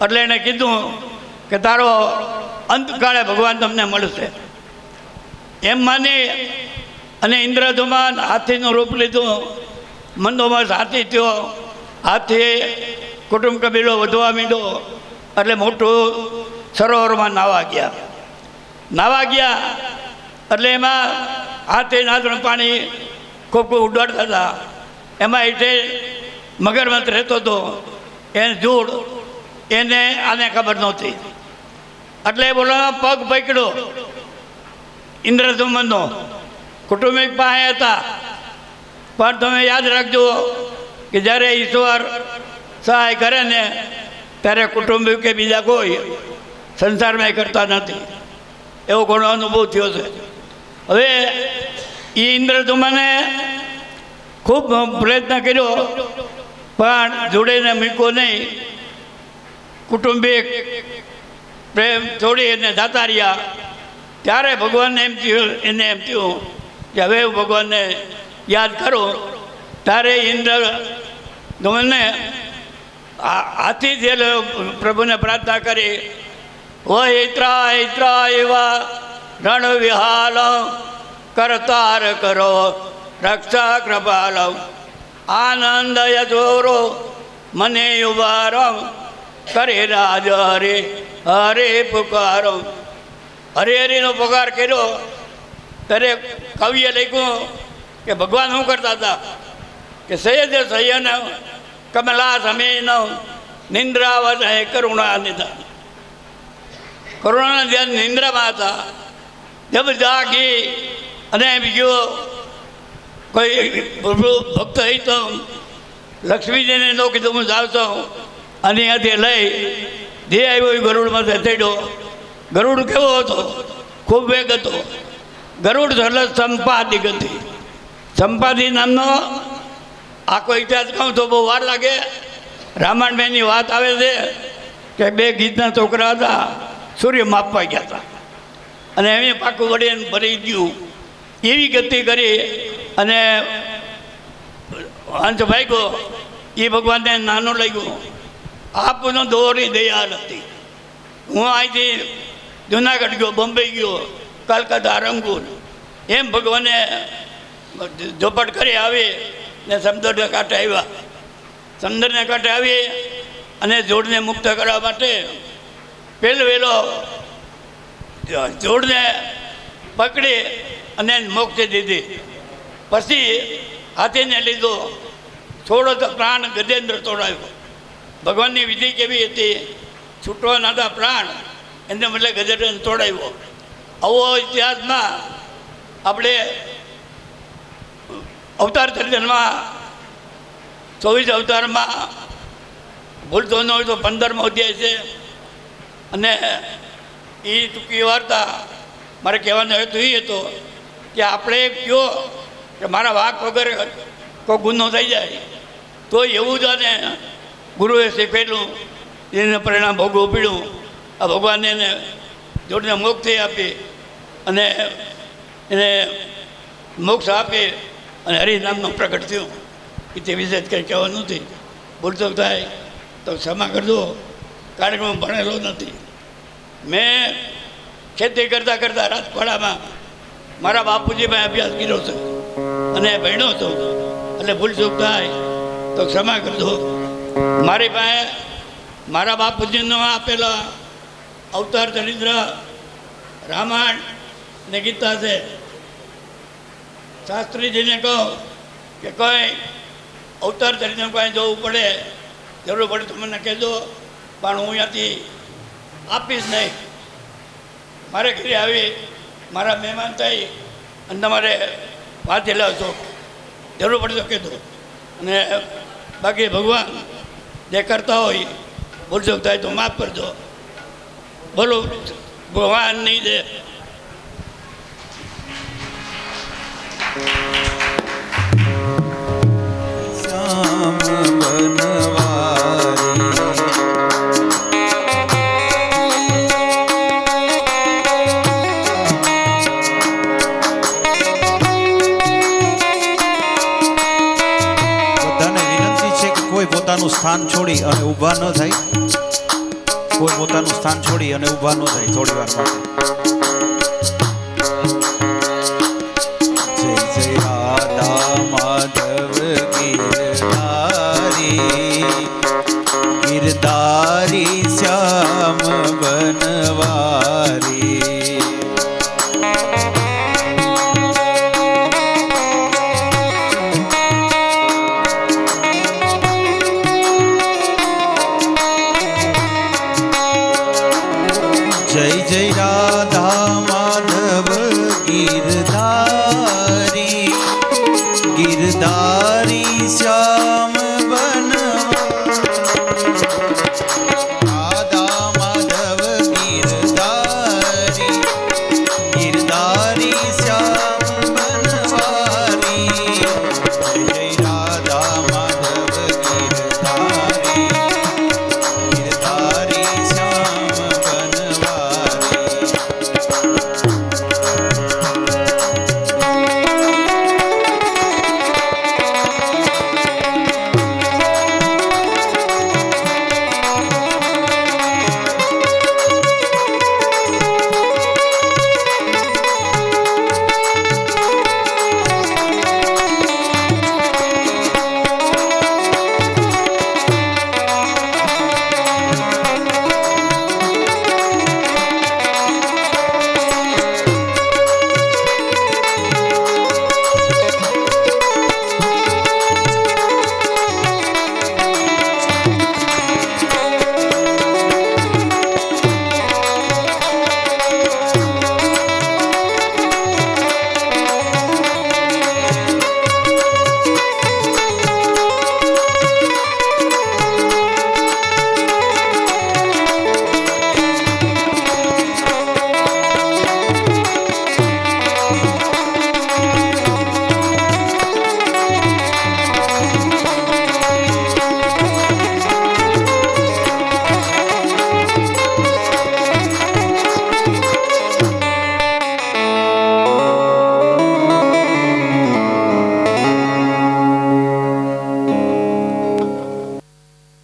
એટલે એણે કીધું કે તારો અંતકાળે ભગવાન તમને મળશે। એમ માની અને ઇન્દ્રધુમન હાથીનું રૂપ લીધું, મંદોમસ હાથી થયો। હાથી કુટુંબ કબીલો વધવા માંડ્યો, એટલે મોટું સરોવરમાં નાવા ગયા એટલે એમાં હાથી નાદનું પાણી ખૂબ ખૂબ ઉડાડતા હતા। એમાં એટલે મગરમચ્છ રહેતો હતો, એને જૂડ, એને આને ખબર નહોતી, એટલે બોલવા પગ પકડ્યો ઇન્દ્રધુમનનો, કુટુંબિક પાસે હતા, પણ તમે યાદ રાખજો કે જ્યારે ઈશ્વર સહાય કરે ને ત્યારે કુટુંબિક કે બીજા કોઈ સંસારમાં એ કરતા નથી. એવો ઘણો અનુભવ થયો છે. હવે એ ઇન્દ્રધુમને ખૂબ પ્રયત્ન કર્યો પણ જોડેને મૂક્યો નહીં. કુટુંબિક પ્રેમ છોડી એને જાતા રહ્યા. ત્યારે ભગવાનને એને એમ થયું કે હવે હું ભગવાનને યાદ કરું. ત્યારે ઇન્દ્ર ધુમને હાથીથી પ્રભુને પ્રાર્થના કરી, ઈત્રા એવા રણ વિહાલ કરતાર કરો રક્ષા કૃપાલ આનંદ યજોરો મને ઉભારો કરે રાજ હરે હરે પુકારો. હરે હરિનો પુકાર કર્યો ત્યારે કવિએ લખ્યું કે ભગવાન શું કરતા હતા કે સૈયદ સૈયન કમલા સમીન નિંદ્રાવત હે કરુણા નિધાન. કરુણા ધ્યાન નિંદ્રામાં હતા. જબ જાગી અને બીજો કોઈ ભક્ત હોય તો લક્ષ્મીજીને નો કીધું હું જાઉં છું અને અહીંયાથી લઈ જે આવ્યો એ ગરુડમાં ચડ્યો. ગરુડ કેવો હતો? ખૂબ વેગ હતો. ગરુડ એટલે સંપાદી ગતિ. સંપાદી નામનો આખો ઇતિહાસ કહું તો બહુ વાર લાગે. રામાયણની વાત આવે છે કે બે ગીતના છોકરા હતા, સૂર્ય માપવા ગયા હતા અને એમ પાકું વળીને ભરી ગયું. એવી ગતિ કરી અને અંત ભાગ્યો. એ ભગવાનને નાનું લાગ્યું. આપનો દોરી દયા નથી. હું અહીંથી જુનાગઢ ગયો, બોમ્બે ગયો, કલકત્તા, રંગૂન, એમ ભગવાને ઝોપટ કરી આવી ને સમુદ્રને કાંઠે આવ્યા. સમુદ્રને કાંઠે આવી અને જોડને મુક્ત કરવા માટે વહેલો જોડને પકડી અને મોક્ષ દીધી. પછી હાથીને લીધો. થોડો તો પ્રાણ ગજેન્દ્ર તોડાવ્યો. ભગવાનની વિધિ કેવી હતી? છૂટવાના હતા પ્રાણ, એને બદલે ગજેન્દ્રને તોડાવ્યો. આવો ઇતિહાસમાં આપણે અવતાર ચરિત્રમાં 24 અવતારમાં ભૂલતો ન હોય તો 15મો અધ્યાય છે. અને એ ટૂંકી વાર્તા મારે કહેવાનો હેતુ એ હતો કે આપણે કહો કે મારા વાંક વગર કોઈ ગુનો થઈ જાય તો એવું જ અને ગુરુએ શીખવેલું એને પરિણામ ભોગવવું પડ્યું. આ ભગવાને એને જોડને મુક્તિ આપી અને એને મોક્ષ આપી અને હરિનામનો પ્રગટ થયું. એ તે વિશે કંઈ કહેવાનું નથી. ભૂલતો થાય તો ક્ષમા કરજો, કારણ કે હું ભણેલો નથી. મેં ખેતી કરતાં કરતાં રાજપાડામાં મારા બાપુજીમાં અભ્યાસ કર્યો છે અને ભણ્યો હતો. એટલે ભૂલચૂક થાય તો ક્ષમા કરજો. મારી પાસે મારા બાપુજીનો આપેલા અવતાર ચરિત્ર, રામાયણ ને ગીતા છે. શાસ્ત્રીજીને કહો કે કોઈ અવતાર ચરિત્ર કોઈ જવું પડે, જરૂર પડે તો મને કહેજો, પણ હું અહીંયાથી આપીશ નહીં. મારે ઘરે આવી મારા મહેમાન થઈ અને તમારે વાંચી લાવશો, જરૂર પડે તો કહેજો. અને બાકી ભગવાન જે કરતા હોય ભૂલચૂક થાય તો માફ કરજો. બોલો ભગવાન નહીં દે. શ્યામ બનવારી બધાને વિનંતી છે કે કોઈ પોતાનું સ્થાન છોડી અને ઊભા ન થાય. કોઈ પોતાનું સ્થાન છોડી અને ઊભા ન થાય થોડી વાર માટે. જય જય રાધા માધવ ગિરધારી શ્યામ બનવારી. જય જય રાધા ગિરધારી શ્યા